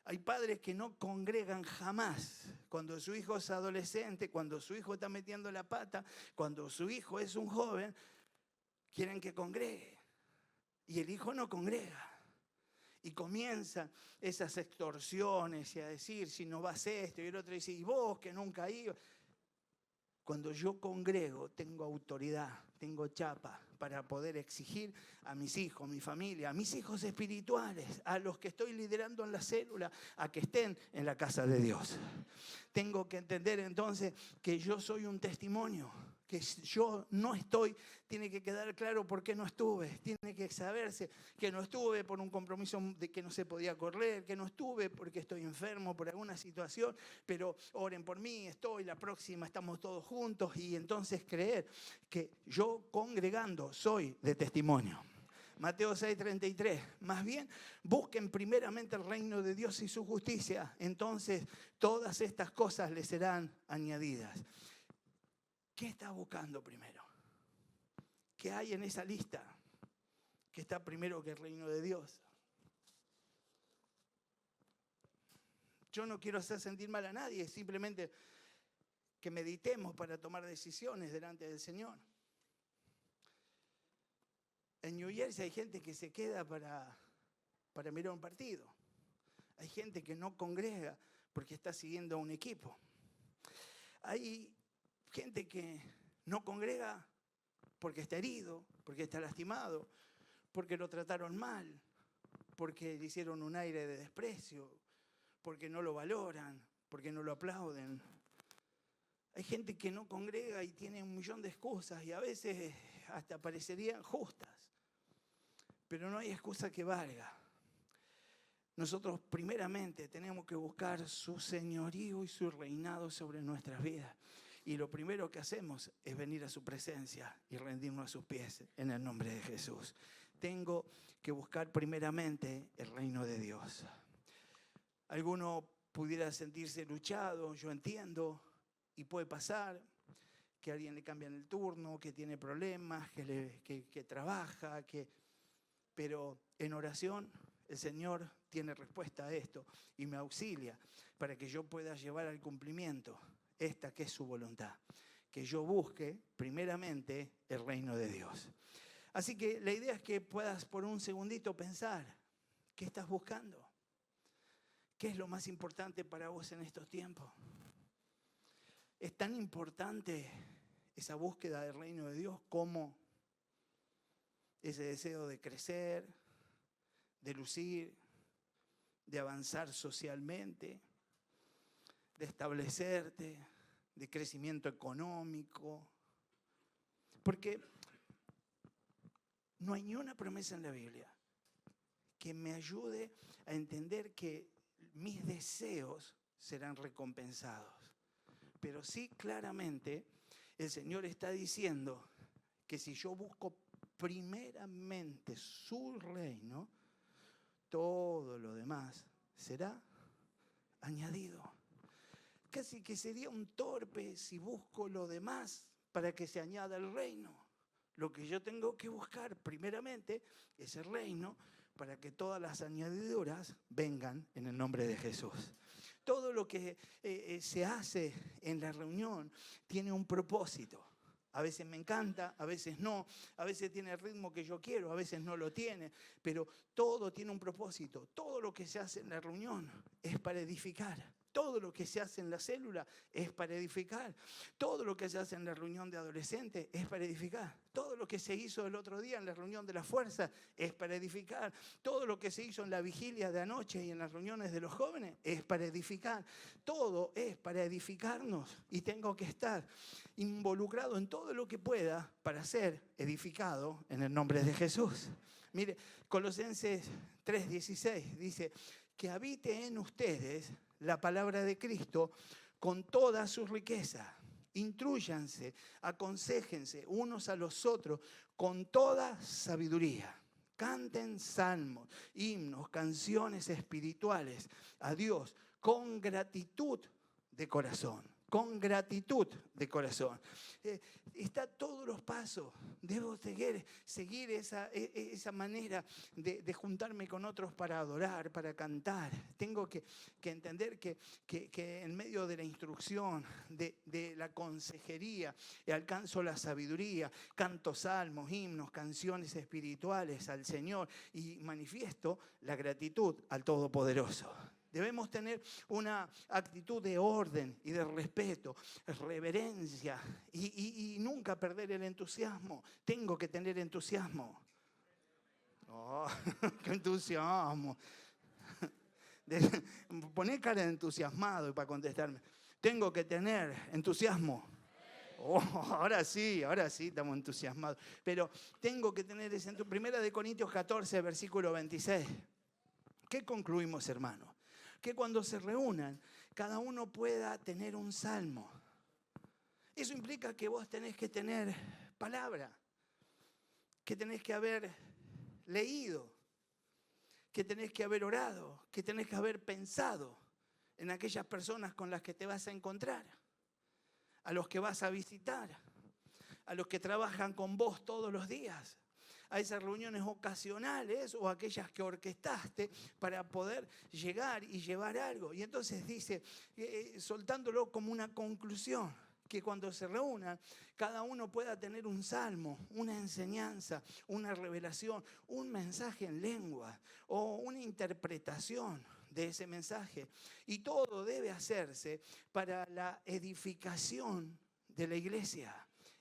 Speaker 1: Hay padres que no congregan jamás. Cuando su hijo es adolescente, cuando su hijo está metiendo la pata, cuando su hijo es un joven, quieren que congregue. Y el hijo no congrega. Y comienzan esas extorsiones y a decir, si no vas esto, y el otro dice, y vos que nunca ibas. Cuando yo congrego, tengo autoridad, tengo chapa para poder exigir a mis hijos, mi familia, a mis hijos espirituales, a los que estoy liderando en la célula, a que estén en la casa de Dios. Tengo que entender entonces que yo soy un testimonio, que yo no estoy, tiene que quedar claro por qué no estuve, tiene que saberse que no estuve por un compromiso de que no se podía correr, que no estuve porque estoy enfermo por alguna situación, pero oren por mí, la próxima estamos todos juntos, y entonces creer que yo congregando soy de testimonio. Mateo 6:33, más bien busquen primeramente el reino de Dios y su justicia, entonces todas estas cosas les serán añadidas. ¿Qué estás buscando primero? ¿Qué hay en esa lista que está primero que el reino de Dios? Yo no quiero hacer sentir mal a nadie, simplemente que meditemos para tomar decisiones delante del Señor. En New Jersey hay gente que se queda para mirar un partido. Hay gente que no congrega porque está siguiendo a un equipo. Hay gente que no congrega porque está herido, porque está lastimado, porque lo trataron mal, porque le hicieron un aire de desprecio, porque no lo valoran, porque no lo aplauden. Hay gente que no congrega y tiene un millón de excusas y a veces hasta parecerían justas, pero no hay excusa que valga. Nosotros primeramente tenemos que buscar su señorío y su reinado sobre nuestras vidas. Y lo primero que hacemos es venir a su presencia y rendirnos a sus pies en el nombre de Jesús. Tengo que buscar primeramente el reino de Dios. Alguno pudiera sentirse luchado, yo entiendo, y puede pasar que a alguien le cambian el turno, que tiene problemas, que trabaja, pero en oración el Señor tiene respuesta a esto y me auxilia para que yo pueda llevar al cumplimiento esta que es su voluntad, que yo busque primeramente el reino de Dios. Así que la idea es que puedas por un segundito pensar, ¿qué estás buscando? ¿Qué es lo más importante para vos en estos tiempos? ¿Es tan importante esa búsqueda del reino de Dios como ese deseo de crecer, de lucir, de avanzar socialmente, de establecerte, de crecimiento económico? Porque no hay ni una promesa en la Biblia que me ayude a entender que mis deseos serán recompensados. Pero sí, claramente, el Señor está diciendo que si yo busco primeramente su reino, todo lo demás será añadido. Casi que sería un torpe si busco lo demás para que se añada el reino. Lo que yo tengo que buscar primeramente es el reino para que todas las añadiduras vengan en el nombre de Jesús. Todo lo que se hace en la reunión tiene un propósito. A veces me encanta, a veces no, a veces tiene el ritmo que yo quiero, a veces no lo tiene, pero todo tiene un propósito. Todo lo que se hace en la reunión es para edificar. Todo lo que se hace en la célula es para edificar. Todo lo que se hace en la reunión de adolescentes es para edificar. Todo lo que se hizo el otro día en la reunión de la fuerza es para edificar. Todo lo que se hizo en la vigilia de anoche y en las reuniones de los jóvenes es para edificar. Todo es para edificarnos y tengo que estar involucrado en todo lo que pueda para ser edificado en el nombre de Jesús. Mire, Colosenses 3:16 dice que habite en ustedes la palabra de Cristo con toda su riqueza. Intrúyanse, aconséjense unos a los otros con toda sabiduría. Canten salmos, himnos, canciones espirituales a Dios con gratitud de corazón. Con gratitud de corazón. Está todos los pasos. Debo seguir esa manera de juntarme con otros para adorar, para cantar. Tengo que entender que en medio de la instrucción, de la consejería, alcanzo la sabiduría, canto salmos, himnos, canciones espirituales al Señor y manifiesto la gratitud al Todopoderoso. Debemos tener una actitud de orden y de respeto, reverencia y nunca perder el entusiasmo. Tengo que tener entusiasmo. Oh, ¡qué entusiasmo! Poné cara de entusiasmado para contestarme. Tengo que tener entusiasmo. Oh, ahora sí, estamos entusiasmados. Pero tengo que tener ese entusiasmo. 1 Corintios 14, versículo 26. ¿Qué concluimos, hermanos? Que cuando se reúnan, cada uno pueda tener un salmo. Eso implica que vos tenés que tener palabra, que tenés que haber leído, que tenés que haber orado, que tenés que haber pensado en aquellas personas con las que te vas a encontrar, a los que vas a visitar, a los que trabajan con vos todos los días, a esas reuniones ocasionales o aquellas que orquestaste para poder llegar y llevar algo. Y entonces dice, soltándolo como una conclusión, que cuando se reúnan, cada uno pueda tener un salmo, una enseñanza, una revelación, un mensaje en lengua o una interpretación de ese mensaje. Y todo debe hacerse para la edificación de la iglesia.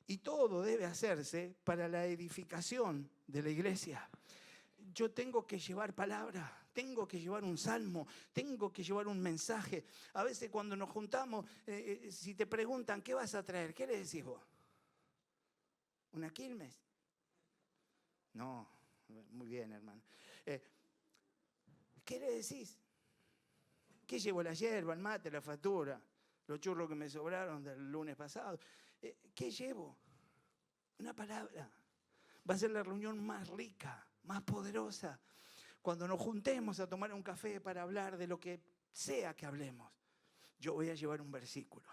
Speaker 1: Y todo debe hacerse para la edificación de la iglesia. Yo tengo que llevar palabra, tengo que llevar un salmo, tengo que llevar un mensaje. A veces cuando nos juntamos, si te preguntan, ¿qué vas a traer? ¿Qué le decís vos? ¿Una quilmes? No, muy bien, hermano. ¿Qué le decís? ¿Qué llevo? La yerba, el mate, la factura, los churros que me sobraron del lunes pasado. ¿Qué llevo? Una palabra. Va a ser la reunión más rica, más poderosa. Cuando nos juntemos a tomar un café para hablar de lo que sea que hablemos, yo voy a llevar un versículo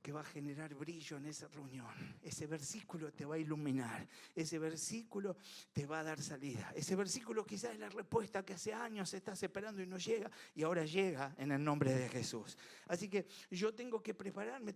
Speaker 1: que va a generar brillo en esa reunión. Ese versículo te va a iluminar. Ese versículo te va a dar salida. Ese versículo quizás es la respuesta que hace años estás esperando y no llega, y ahora llega en el nombre de Jesús. Así que yo tengo que prepararme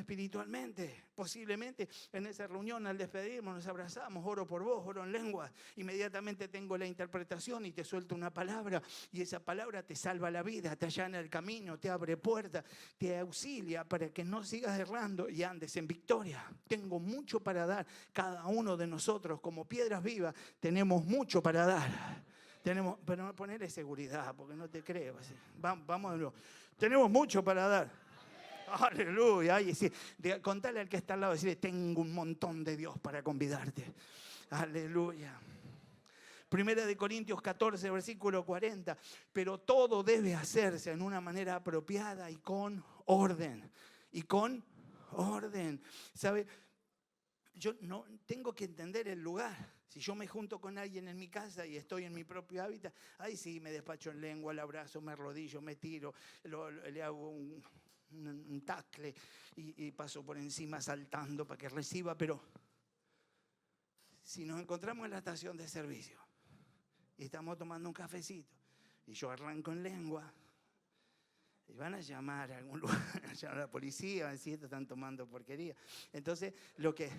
Speaker 1: espiritualmente. Posiblemente en esa reunión, al despedirnos, nos abrazamos, oro por vos, oro en lenguas. Inmediatamente tengo la interpretación y te suelto una palabra, y esa palabra te salva la vida, te allana el camino, te abre puertas, te auxilia para que no sigas errando y andes en victoria. Tengo mucho para dar. Cada uno de nosotros, como piedras vivas, tenemos mucho para dar. Pero ponerle seguridad, porque no te creo. Vamos de nuevo. Tenemos mucho para dar. Aleluya. Ay, sí. Contale al que está al lado, decirle, tengo un montón de Dios para convidarte. Aleluya. Primera de Corintios 14, versículo 40. Pero todo debe hacerse en una manera apropiada y con orden. Y con orden. ¿Sabe? Yo no tengo que entender el lugar. Si yo me junto con alguien en mi casa y estoy en mi propio hábitat, ahí sí me despacho en lengua, le abrazo, me arrodillo, me tiro, le hago un tacle y paso por encima saltando para que reciba. Pero si nos encontramos en la estación de servicio y estamos tomando un cafecito y yo arranco en lengua, y van a llamar a algún lugar, a llamar a la policía, van a decir, están tomando porquería. Entonces, lo que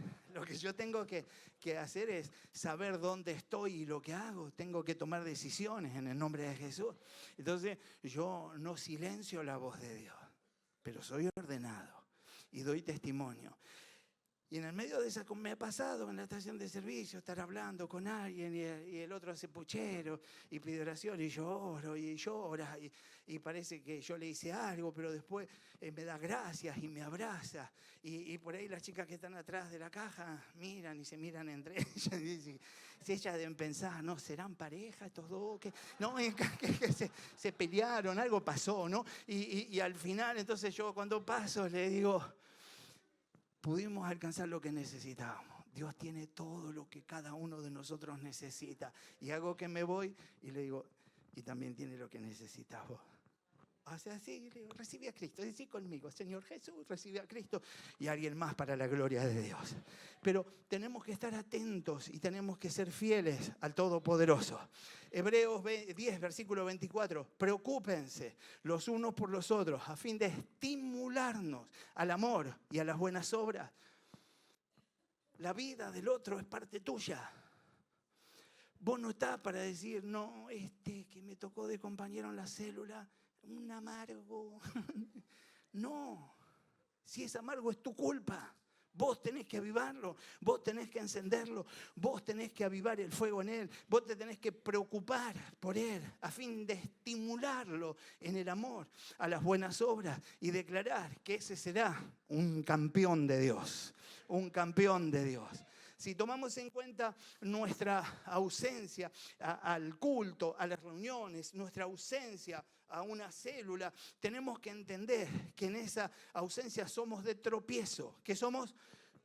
Speaker 1: yo tengo que hacer es saber dónde estoy y lo que hago. Tengo que tomar decisiones en el nombre de Jesús. Entonces, yo no silencio la voz de Dios, pero soy ordenado y doy testimonio. Y en el medio de esa, me ha pasado en la estación de servicio, estar hablando con alguien y el otro hace puchero y pide oración y yo oro y llora y parece que yo le hice algo, pero después me da gracias y me abraza. Y por ahí las chicas que están atrás de la caja miran y se miran entre ellas y dicen, si ellas deben pensar, ¿no? ¿Serán pareja estos dos? No, que se pelearon, algo pasó, ¿no? Y al final, entonces yo cuando paso le digo, pudimos alcanzar lo que necesitábamos. Dios tiene todo lo que cada uno de nosotros necesita. Y hago que me voy y le digo, y también tiene lo que necesitas vos. Hace así, le digo, recibe a Cristo. Decí conmigo, Señor Jesús, recibe a Cristo. Y alguien más para la gloria de Dios. Pero tenemos que estar atentos y tenemos que ser fieles al Todopoderoso. Hebreos 10, versículo 24. Preocúpense los unos por los otros a fin de estimularnos al amor y a las buenas obras. La vida del otro es parte tuya. Vos no estás para decir, no, que me tocó de compañero en la célula, un amargo. No, si es amargo es tu culpa. Vos tenés que avivarlo, vos tenés que encenderlo, vos tenés que avivar el fuego en él, vos te tenés que preocupar por él a fin de estimularlo en el amor a las buenas obras y declarar que ese será un campeón de Dios, un campeón de Dios. Si tomamos en cuenta nuestra ausencia al culto, a las reuniones, nuestra ausencia a una célula, tenemos que entender que en esa ausencia somos de tropiezo. ¿Qué somos?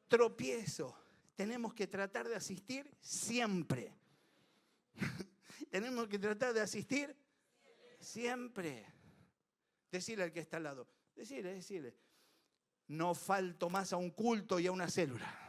Speaker 1: Tropiezo. Tenemos que tratar de asistir siempre. Tenemos que tratar de asistir siempre. Decirle al que está al lado, decirle, no falto más a un culto y a una célula.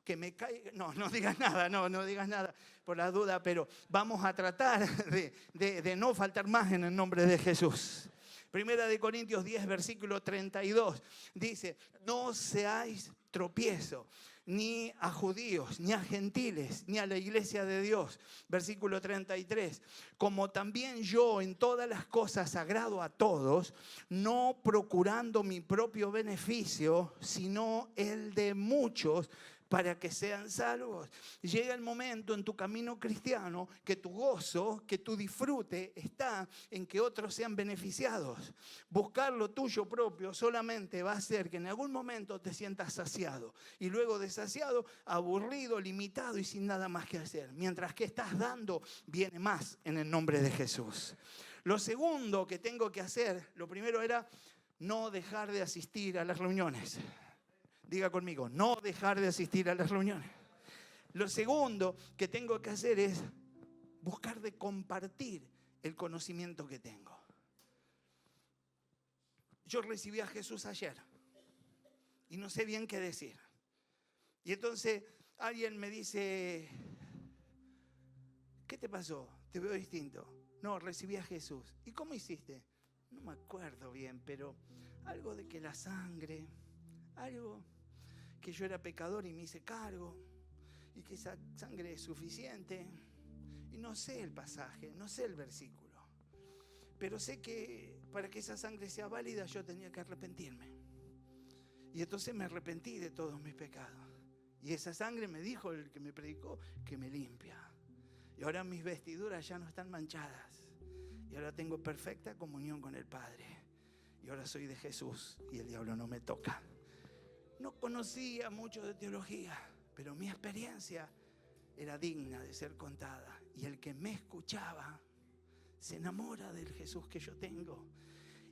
Speaker 1: Que me caiga, no digas nada, no digas nada por la duda, pero vamos a tratar de no faltar más en el nombre de Jesús. Primera de Corintios 10, versículo 32, dice, no seáis tropiezo. ni a judíos, ni a gentiles, ni a la iglesia de Dios. Versículo 33. Como también yo en todas las cosas agrado a todos, no procurando mi propio beneficio, sino el de muchos, para que sean salvos. Llega el momento en tu camino cristiano que tu gozo, que tu disfrute está en que otros sean beneficiados. Buscar lo tuyo propio solamente va a hacer que en algún momento te sientas saciado y luego de saciado, aburrido, limitado y sin nada más que hacer. Mientras que estás dando, viene más en el nombre de Jesús. Lo segundo que tengo que hacer, lo primero era no dejar de asistir a las reuniones. Diga conmigo, no dejar de asistir a las reuniones. Lo segundo que tengo que hacer es buscar de compartir el conocimiento que tengo. Yo recibí a Jesús ayer y no sé bien qué decir. Y entonces alguien me dice, ¿qué te pasó? Te veo distinto. No, recibí a Jesús. ¿Y cómo hiciste? No me acuerdo bien, pero algo de que la sangre, algo que yo era pecador y me hice cargo, y que esa sangre es suficiente. Y no sé el pasaje, no sé el versículo, pero sé que para que esa sangre sea válida yo tenía que arrepentirme. Y entonces me arrepentí de todos mis pecados. Y esa sangre, me dijo el que me predicó, que me limpia. Y ahora mis vestiduras ya no están manchadas. Y ahora tengo perfecta comunión con el Padre. Y ahora soy de Jesús y el diablo no me toca. No conocía mucho de teología, pero mi experiencia era digna de ser contada. Y el que me escuchaba se enamora del Jesús que yo tengo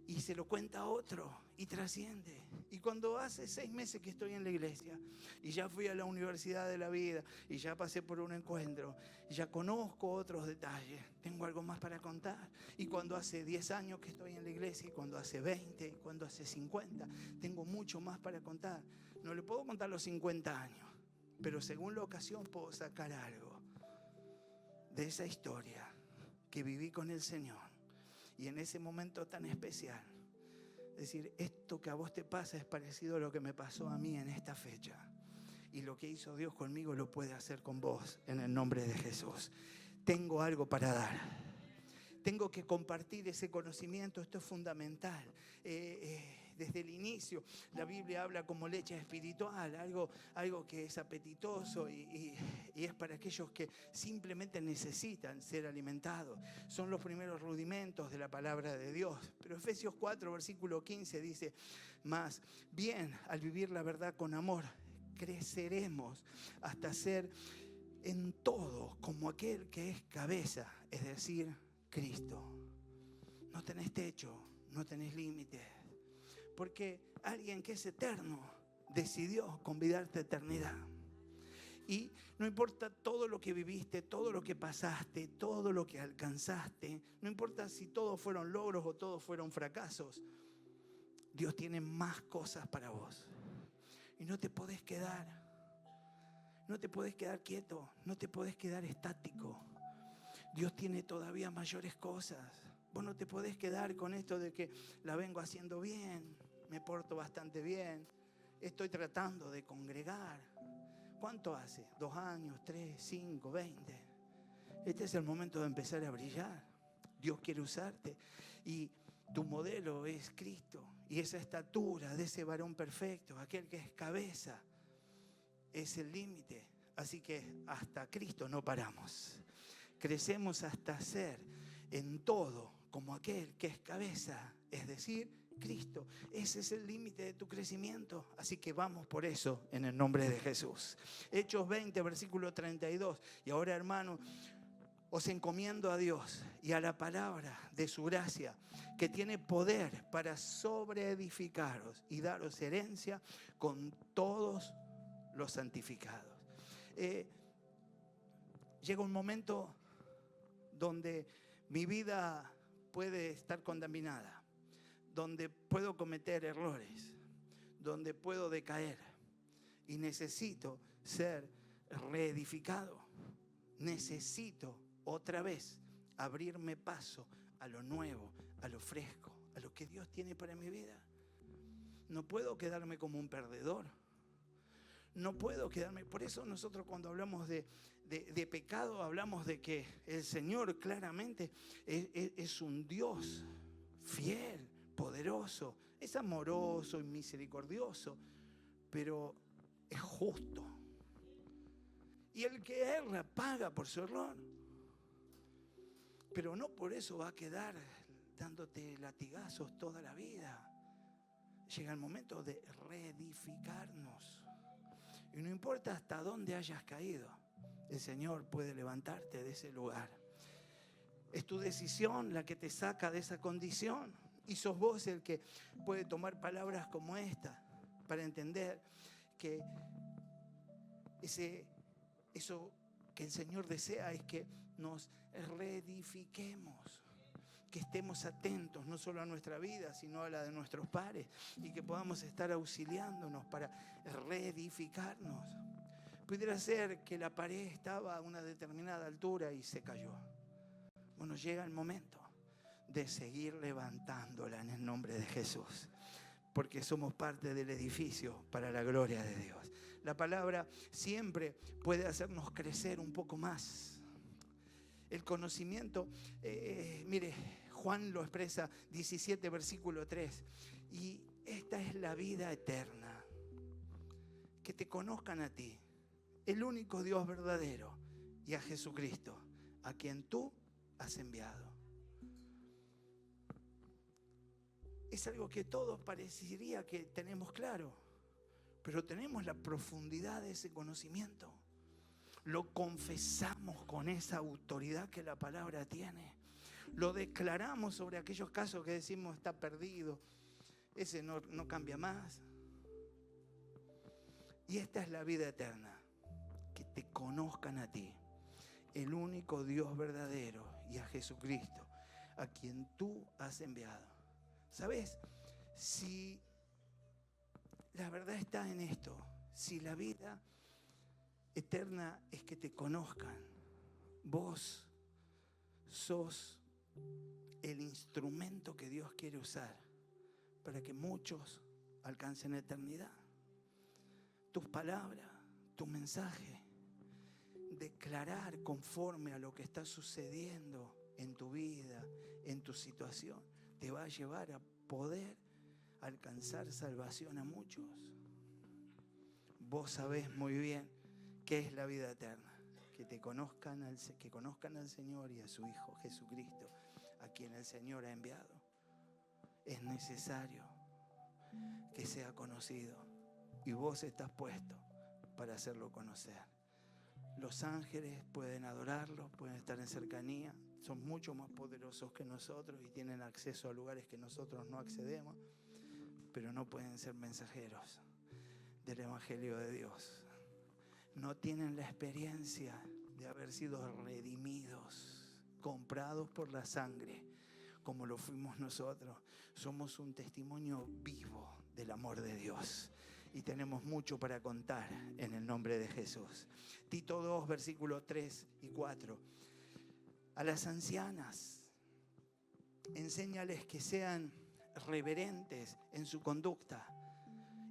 Speaker 1: y se lo cuenta a otro y trasciende. Y cuando hace 6 meses que estoy en la iglesia y ya fui a la universidad de la vida y ya pasé por un encuentro y ya conozco otros detalles, tengo algo más para contar. Y cuando hace 10 años que estoy en la iglesia y cuando hace 20 y cuando hace 50, tengo mucho más para contar. No le puedo contar los 50 años, pero según la ocasión puedo sacar algo de esa historia que viví con el Señor. Y en ese momento tan especial, decir, esto que a vos te pasa es parecido a lo que me pasó a mí en esta fecha. Y lo que hizo Dios conmigo lo puede hacer con vos en el nombre de Jesús. Tengo algo para dar. Tengo que compartir ese conocimiento, esto es fundamental. Desde el inicio la Biblia habla como leche espiritual, algo que es apetitoso y es para aquellos que simplemente necesitan ser alimentados. Son los primeros rudimentos de la palabra de Dios. Pero Efesios 4, versículo 15 dice, más bien al vivir la verdad con amor, creceremos hasta ser en todo como aquel que es cabeza, es decir, Cristo. No tenés techo, no tenés límites, porque alguien que es eterno decidió convidarte a eternidad. Y no importa todo lo que viviste, todo lo que pasaste, todo lo que alcanzaste, no importa si todos fueron logros o todos fueron fracasos, Dios tiene más cosas para vos. Y no te podés quedar quieto, no te podés quedar estático. Dios tiene todavía mayores cosas. Vos no te podés quedar con esto de que la vengo haciendo bien, me porto bastante bien, estoy tratando de congregar. ¿Cuánto hace? 2 años, 3, 5, 20. Este es el momento de empezar a brillar. Dios quiere usarte y tu modelo es Cristo. Y esa estatura de ese varón perfecto, aquel que es cabeza, es el límite. Así que hasta Cristo no paramos. Crecemos hasta ser en todo como aquel que es cabeza, es decir, Cristo. Ese es el límite de tu crecimiento. Así que vamos por eso en el nombre de Jesús. Hechos 20, versículo 32. Y ahora, hermano, os encomiendo a Dios y a la palabra de su gracia, que tiene poder para sobreedificaros y daros herencia con todos los santificados. Llega un momento donde mi vida puede estar contaminada, donde puedo cometer errores, donde puedo decaer y necesito ser reedificado. Necesito otra vez abrirme paso a lo nuevo, a lo fresco, a lo que Dios tiene para mi vida. No puedo quedarme como un perdedor. no puedo quedarme. Por eso nosotros cuando hablamos de pecado, hablamos de que el Señor claramente es un Dios fiel, poderoso, es amoroso y misericordioso, pero es justo. Y el que erra paga por su error. Pero no por eso va a quedar dándote latigazos toda la vida. Llega el momento de reedificarnos. Y no importa hasta dónde hayas caído, el Señor puede levantarte de ese lugar. Es tu decisión la que te saca de esa condición. Y sos vos el que puede tomar palabras como esta para entender que eso que el Señor desea es que nos reedifiquemos, que estemos atentos no solo a nuestra vida, sino a la de nuestros pares, y que podamos estar auxiliándonos para reedificarnos. Pudiera ser que la pared estaba a una determinada altura y se cayó. Bueno, llega el momento de seguir levantándola en el nombre de Jesús, porque somos parte del edificio para la gloria de Dios. La palabra siempre puede hacernos crecer un poco más. El conocimiento, mire, Juan lo expresa 17, versículo 3. Y esta es la vida eterna, que te conozcan a ti, el único Dios verdadero, y a Jesucristo, a quien tú has enviado. Es algo que todos parecería que tenemos claro, pero tenemos la profundidad de ese conocimiento. Lo confesamos con esa autoridad que la palabra tiene. Lo declaramos sobre aquellos casos que decimos está perdido, ese no cambia más. Y esta es la vida eterna, que te conozcan a ti, el único Dios verdadero, y a Jesucristo, a quien tú has enviado. ¿Sabes? Si la verdad está en esto, si la vida eterna es que te conozcan, vos sos el instrumento que Dios quiere usar para que muchos alcancen eternidad. Tus palabras, tu mensaje, declarar conforme a lo que está sucediendo en tu vida, en tu situación, te va a llevar a poder alcanzar salvación a muchos. Vos sabés muy bien qué es la vida eterna, que conozcan al Señor y a su Hijo Jesucristo, a quien el Señor ha enviado. Es necesario que sea conocido y vos estás puesto para hacerlo conocer. Los ángeles pueden adorarlo, pueden estar en cercanía, son mucho más poderosos que nosotros y tienen acceso a lugares que nosotros no accedemos, pero no pueden ser mensajeros del Evangelio de Dios. No tienen la experiencia de haber sido redimidos, comprados por la sangre, como lo fuimos nosotros. Somos un testimonio vivo del amor de Dios y tenemos mucho para contar en el nombre de Jesús. Tito 2, versículos 3 y 4. A las ancianas, enséñales que sean reverentes en su conducta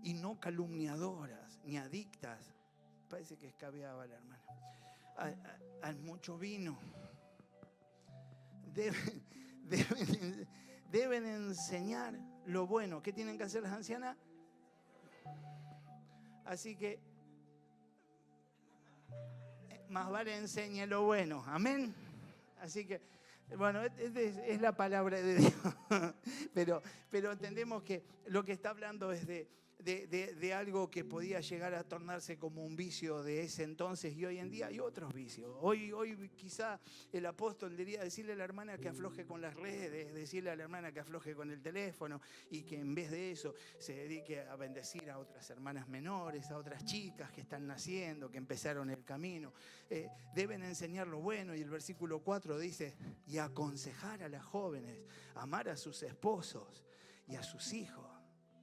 Speaker 1: y no calumniadoras ni adictas. Parece que escabeaba la hermana. Al mucho vino. Deben enseñar lo bueno. ¿Qué tienen que hacer las ancianas? Así que más vale enseñe lo bueno. Amén. Así que, bueno, es la palabra de Dios. Pero entendemos que lo que está hablando es de algo que podía llegar a tornarse como un vicio de ese entonces, y hoy en día hay otros vicios. Hoy quizá el apóstol diría decirle a la hermana que afloje con las redes, decirle a la hermana que afloje con el teléfono y que en vez de eso se dedique a bendecir a otras hermanas menores, a otras chicas que están naciendo, que empezaron el camino. Deben enseñar lo bueno, y el versículo 4 dice: y aconsejar a las jóvenes, amar a sus esposos y a sus hijos.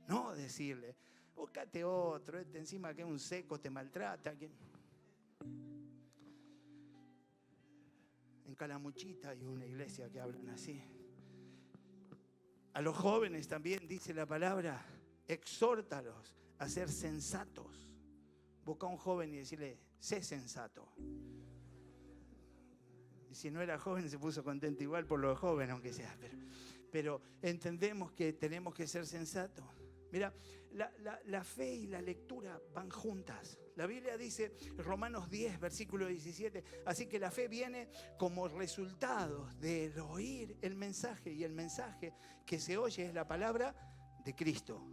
Speaker 1: No decirle, búscate otro, encima que es un seco, te maltrata. En Calamuchita hay una iglesia que hablan así. A los jóvenes también dice la palabra, exhórtalos a ser sensatos. Busca a un joven y decirle, sé sensato. Y si no era joven, se puso contento igual por lo joven, aunque sea. Pero entendemos que tenemos que ser sensatos. Mira, la fe y la lectura van juntas. La Biblia dice, Romanos 10, versículo 17, así que la fe viene como resultado del oír el mensaje. Y el mensaje que se oye es la palabra de Cristo.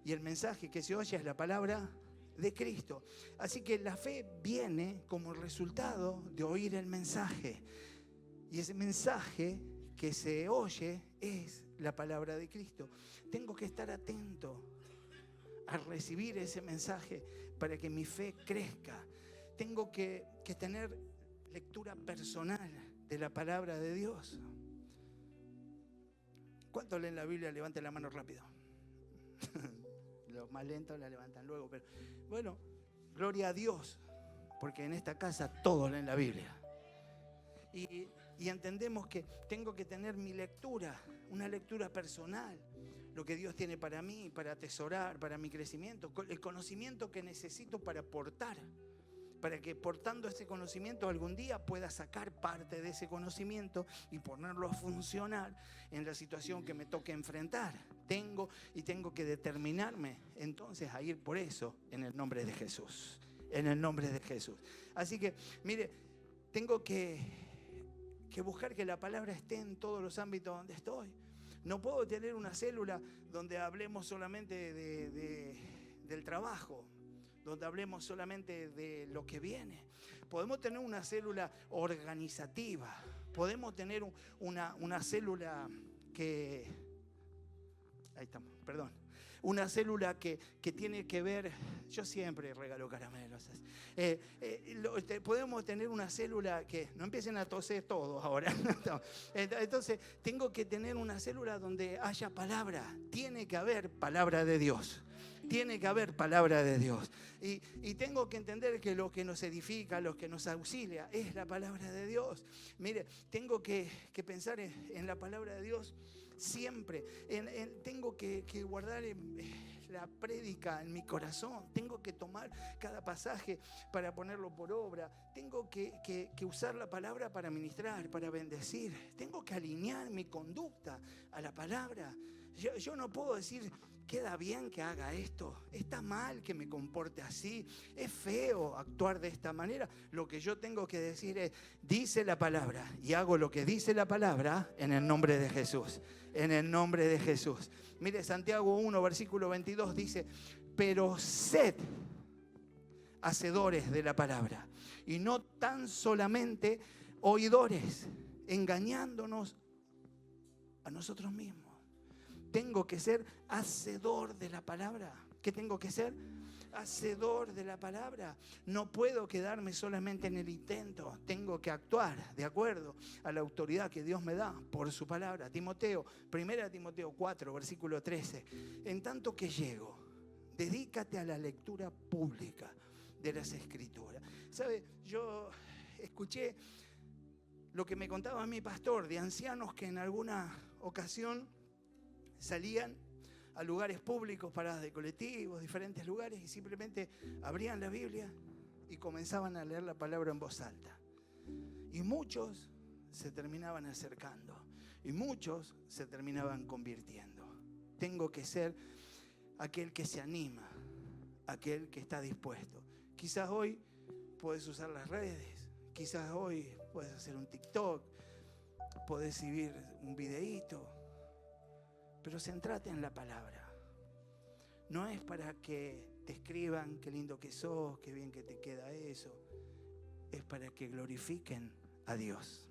Speaker 1: Y el mensaje que se oye es la palabra de Cristo. Así que la fe viene como resultado de oír el mensaje. Y ese mensaje que se oye es la palabra de Cristo. Tengo que estar atento a recibir ese mensaje para que mi fe crezca. Tengo que tener lectura personal de la palabra de Dios. ¿Cuántos leen la Biblia? Levanten la mano rápido. Los más lentos la levantan luego, pero bueno, gloria a Dios, porque en esta casa todos leen la Biblia. Y entendemos que tengo que tener mi lectura, una lectura personal, lo que Dios tiene para mí, para atesorar, para mi crecimiento, el conocimiento que necesito para aportar, para que portando ese conocimiento algún día pueda sacar parte de ese conocimiento y ponerlo a funcionar en la situación que me toque enfrentar. Tengo que determinarme entonces a ir por eso en el nombre de Jesús, en el nombre de Jesús. Así que, mire, tengo que buscar que la palabra esté en todos los ámbitos donde estoy. No puedo tener una célula donde hablemos solamente del trabajo, donde hablemos solamente de lo que viene. Podemos tener una célula organizativa, podemos tener una célula que... Ahí estamos, perdón. Una célula que tiene que ver... Yo siempre regalo caramelos. Podemos tener una célula que... No empiecen a toser todos ahora. Entonces, tengo que tener una célula donde haya palabra. Tiene que haber palabra de Dios. Tiene que haber palabra de Dios. Y tengo que entender que lo que nos edifica, lo que nos auxilia, es la palabra de Dios. Mire, tengo que pensar en la palabra de Dios siempre. Tengo que guardar la prédica en mi corazón. Tengo que tomar cada pasaje para ponerlo por obra. Tengo que usar la palabra para ministrar, para bendecir. Tengo que alinear mi conducta a la palabra. Yo no puedo decir, queda bien que haga esto, está mal que me comporte así, es feo actuar de esta manera. Lo que yo tengo que decir es, dice la palabra, y hago lo que dice la palabra en el nombre de Jesús, en el nombre de Jesús. Mire, Santiago 1, versículo 22 dice, pero sed hacedores de la palabra, y no tan solamente oidores, engañándonos a nosotros mismos. Tengo que ser hacedor de la palabra. ¿Qué tengo que ser? Hacedor de la palabra. No puedo quedarme solamente en el intento. Tengo que actuar de acuerdo a la autoridad que Dios me da por su palabra. 1 Timoteo 4, versículo 13. En tanto que llego, dedícate a la lectura pública de las Escrituras. ¿Sabe? Yo escuché lo que me contaba mi pastor de ancianos que en alguna ocasión salían a lugares públicos, paradas de colectivos, diferentes lugares, y simplemente abrían la Biblia y comenzaban a leer la palabra en voz alta. Y muchos se terminaban acercando, y muchos se terminaban convirtiendo. Tengo que ser aquel que se anima, aquel que está dispuesto. Quizás hoy puedes usar las redes, quizás hoy puedes hacer un TikTok, puedes subir un videíto, pero centrate en la palabra. No es para que te escriban qué lindo que sos, qué bien que te queda eso. Es para que glorifiquen a Dios.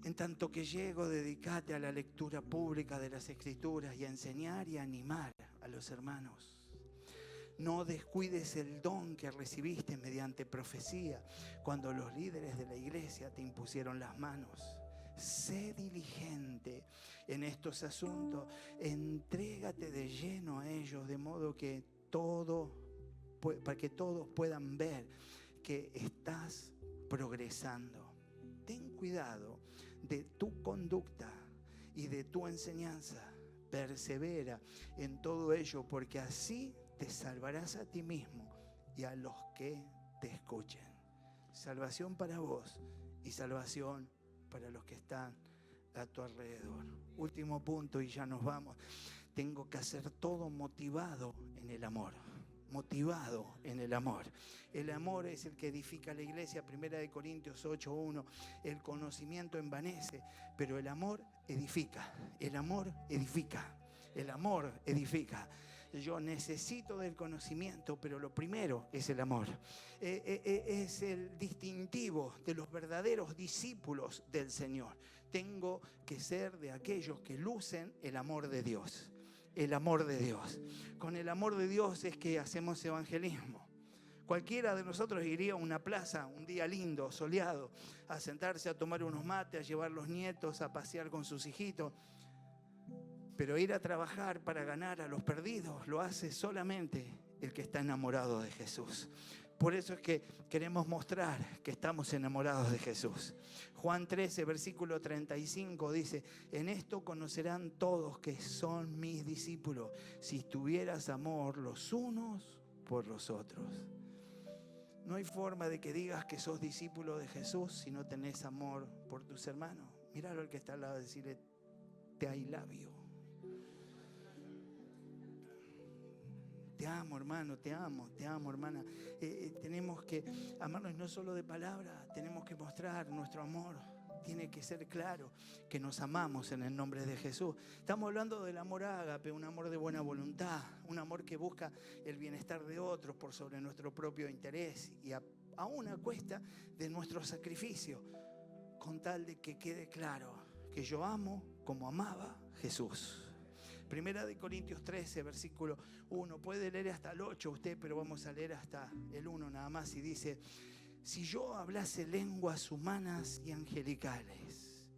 Speaker 1: En tanto que llego, dedícate a la lectura pública de las Escrituras y a enseñar y a animar a los hermanos. No descuides el don que recibiste mediante profecía cuando los líderes de la iglesia te impusieron las manos. Sé diligente en estos asuntos, entrégate de lleno a ellos, de modo que para que todos puedan ver que estás progresando. Ten cuidado de tu conducta y de tu enseñanza. Persevera en todo ello, porque así te salvarás a ti mismo y a los que te escuchen. Salvación para vos y salvación para los que están a tu alrededor. Último punto y ya nos vamos. Tengo que hacer todo motivado en el amor. Motivado en el amor. El amor es el que edifica la iglesia. 1 Corintios 8:1. El conocimiento envanece, pero el amor edifica. El amor edifica. El amor edifica. Yo necesito del conocimiento, pero lo primero es el amor. Es el distintivo de los verdaderos discípulos del Señor. Tengo que ser de aquellos que lucen el amor de Dios. El amor de Dios. Con el amor de Dios es que hacemos evangelismo. Cualquiera de nosotros iría a una plaza, un día lindo, soleado, a sentarse a tomar unos mates, a llevar los nietos, a pasear con sus hijitos. Pero ir a trabajar para ganar a los perdidos lo hace solamente el que está enamorado de Jesús. Por eso es que queremos mostrar que estamos enamorados de Jesús. Juan 13, versículo 35 dice: en esto conocerán todos que son mis discípulos, si tuvieras amor los unos por los otros. No hay forma de que digas que sos discípulo de Jesús si no tenés amor por tus hermanos. Míralo al que está al lado y decirle: te I love you. Te amo, hermano, te amo, hermana. Tenemos que amarnos no solo de palabra, tenemos que mostrar nuestro amor. Tiene que ser claro que nos amamos en el nombre de Jesús. Estamos hablando del amor ágape, un amor de buena voluntad, un amor que busca el bienestar de otros por sobre nuestro propio interés y aún a cuesta de nuestro sacrificio, con tal de que quede claro que yo amo como amaba Jesús. 1 Corintios 13, versículo 1. Puede leer hasta el 8 usted, pero vamos a leer hasta el 1 nada más. Y dice: si yo hablase lenguas humanas y angelicales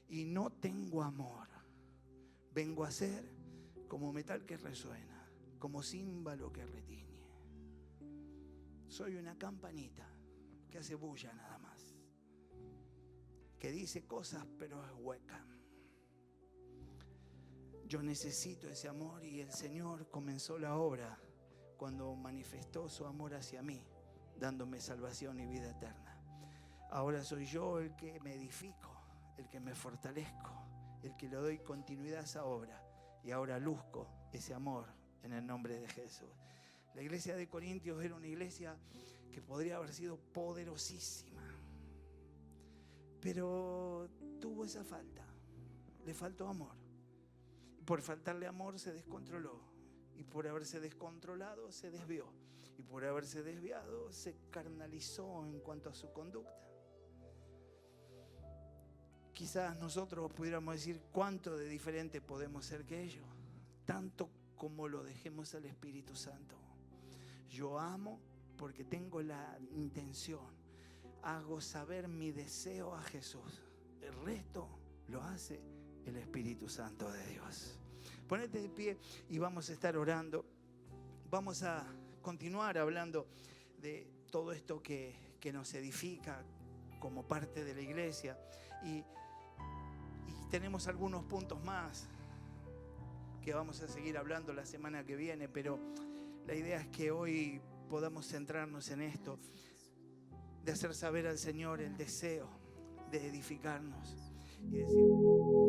Speaker 1: y no tengo amor, vengo a ser como metal que resuena, como címbalo que retiñe. Soy una campanita que hace bulla nada más, que dice cosas pero es hueca. Yo necesito ese amor y el Señor comenzó la obra cuando manifestó su amor hacia mí, dándome salvación y vida eterna. Ahora soy yo el que me edifico, el que me fortalezco, el que le doy continuidad a esa obra y ahora luzco ese amor en el nombre de Jesús. La iglesia de Corintios era una iglesia que podría haber sido poderosísima, pero tuvo esa falta, le faltó amor. Por faltarle amor se descontroló y por haberse descontrolado se desvió y por haberse desviado se carnalizó en cuanto a su conducta. Quizás nosotros pudiéramos decir cuánto de diferente podemos ser que ellos, tanto como lo dejemos al Espíritu Santo. Yo amo porque tengo la intención, hago saber mi deseo a Jesús. El resto lo hace el Espíritu Santo de Dios. Ponete de pie y vamos a estar orando. Vamos a continuar hablando de todo esto que nos edifica como parte de la iglesia. Y tenemos algunos puntos más que vamos a seguir hablando la semana que viene, pero la idea es que hoy podamos centrarnos en esto, de hacer saber al Señor el deseo de edificarnos y decirle: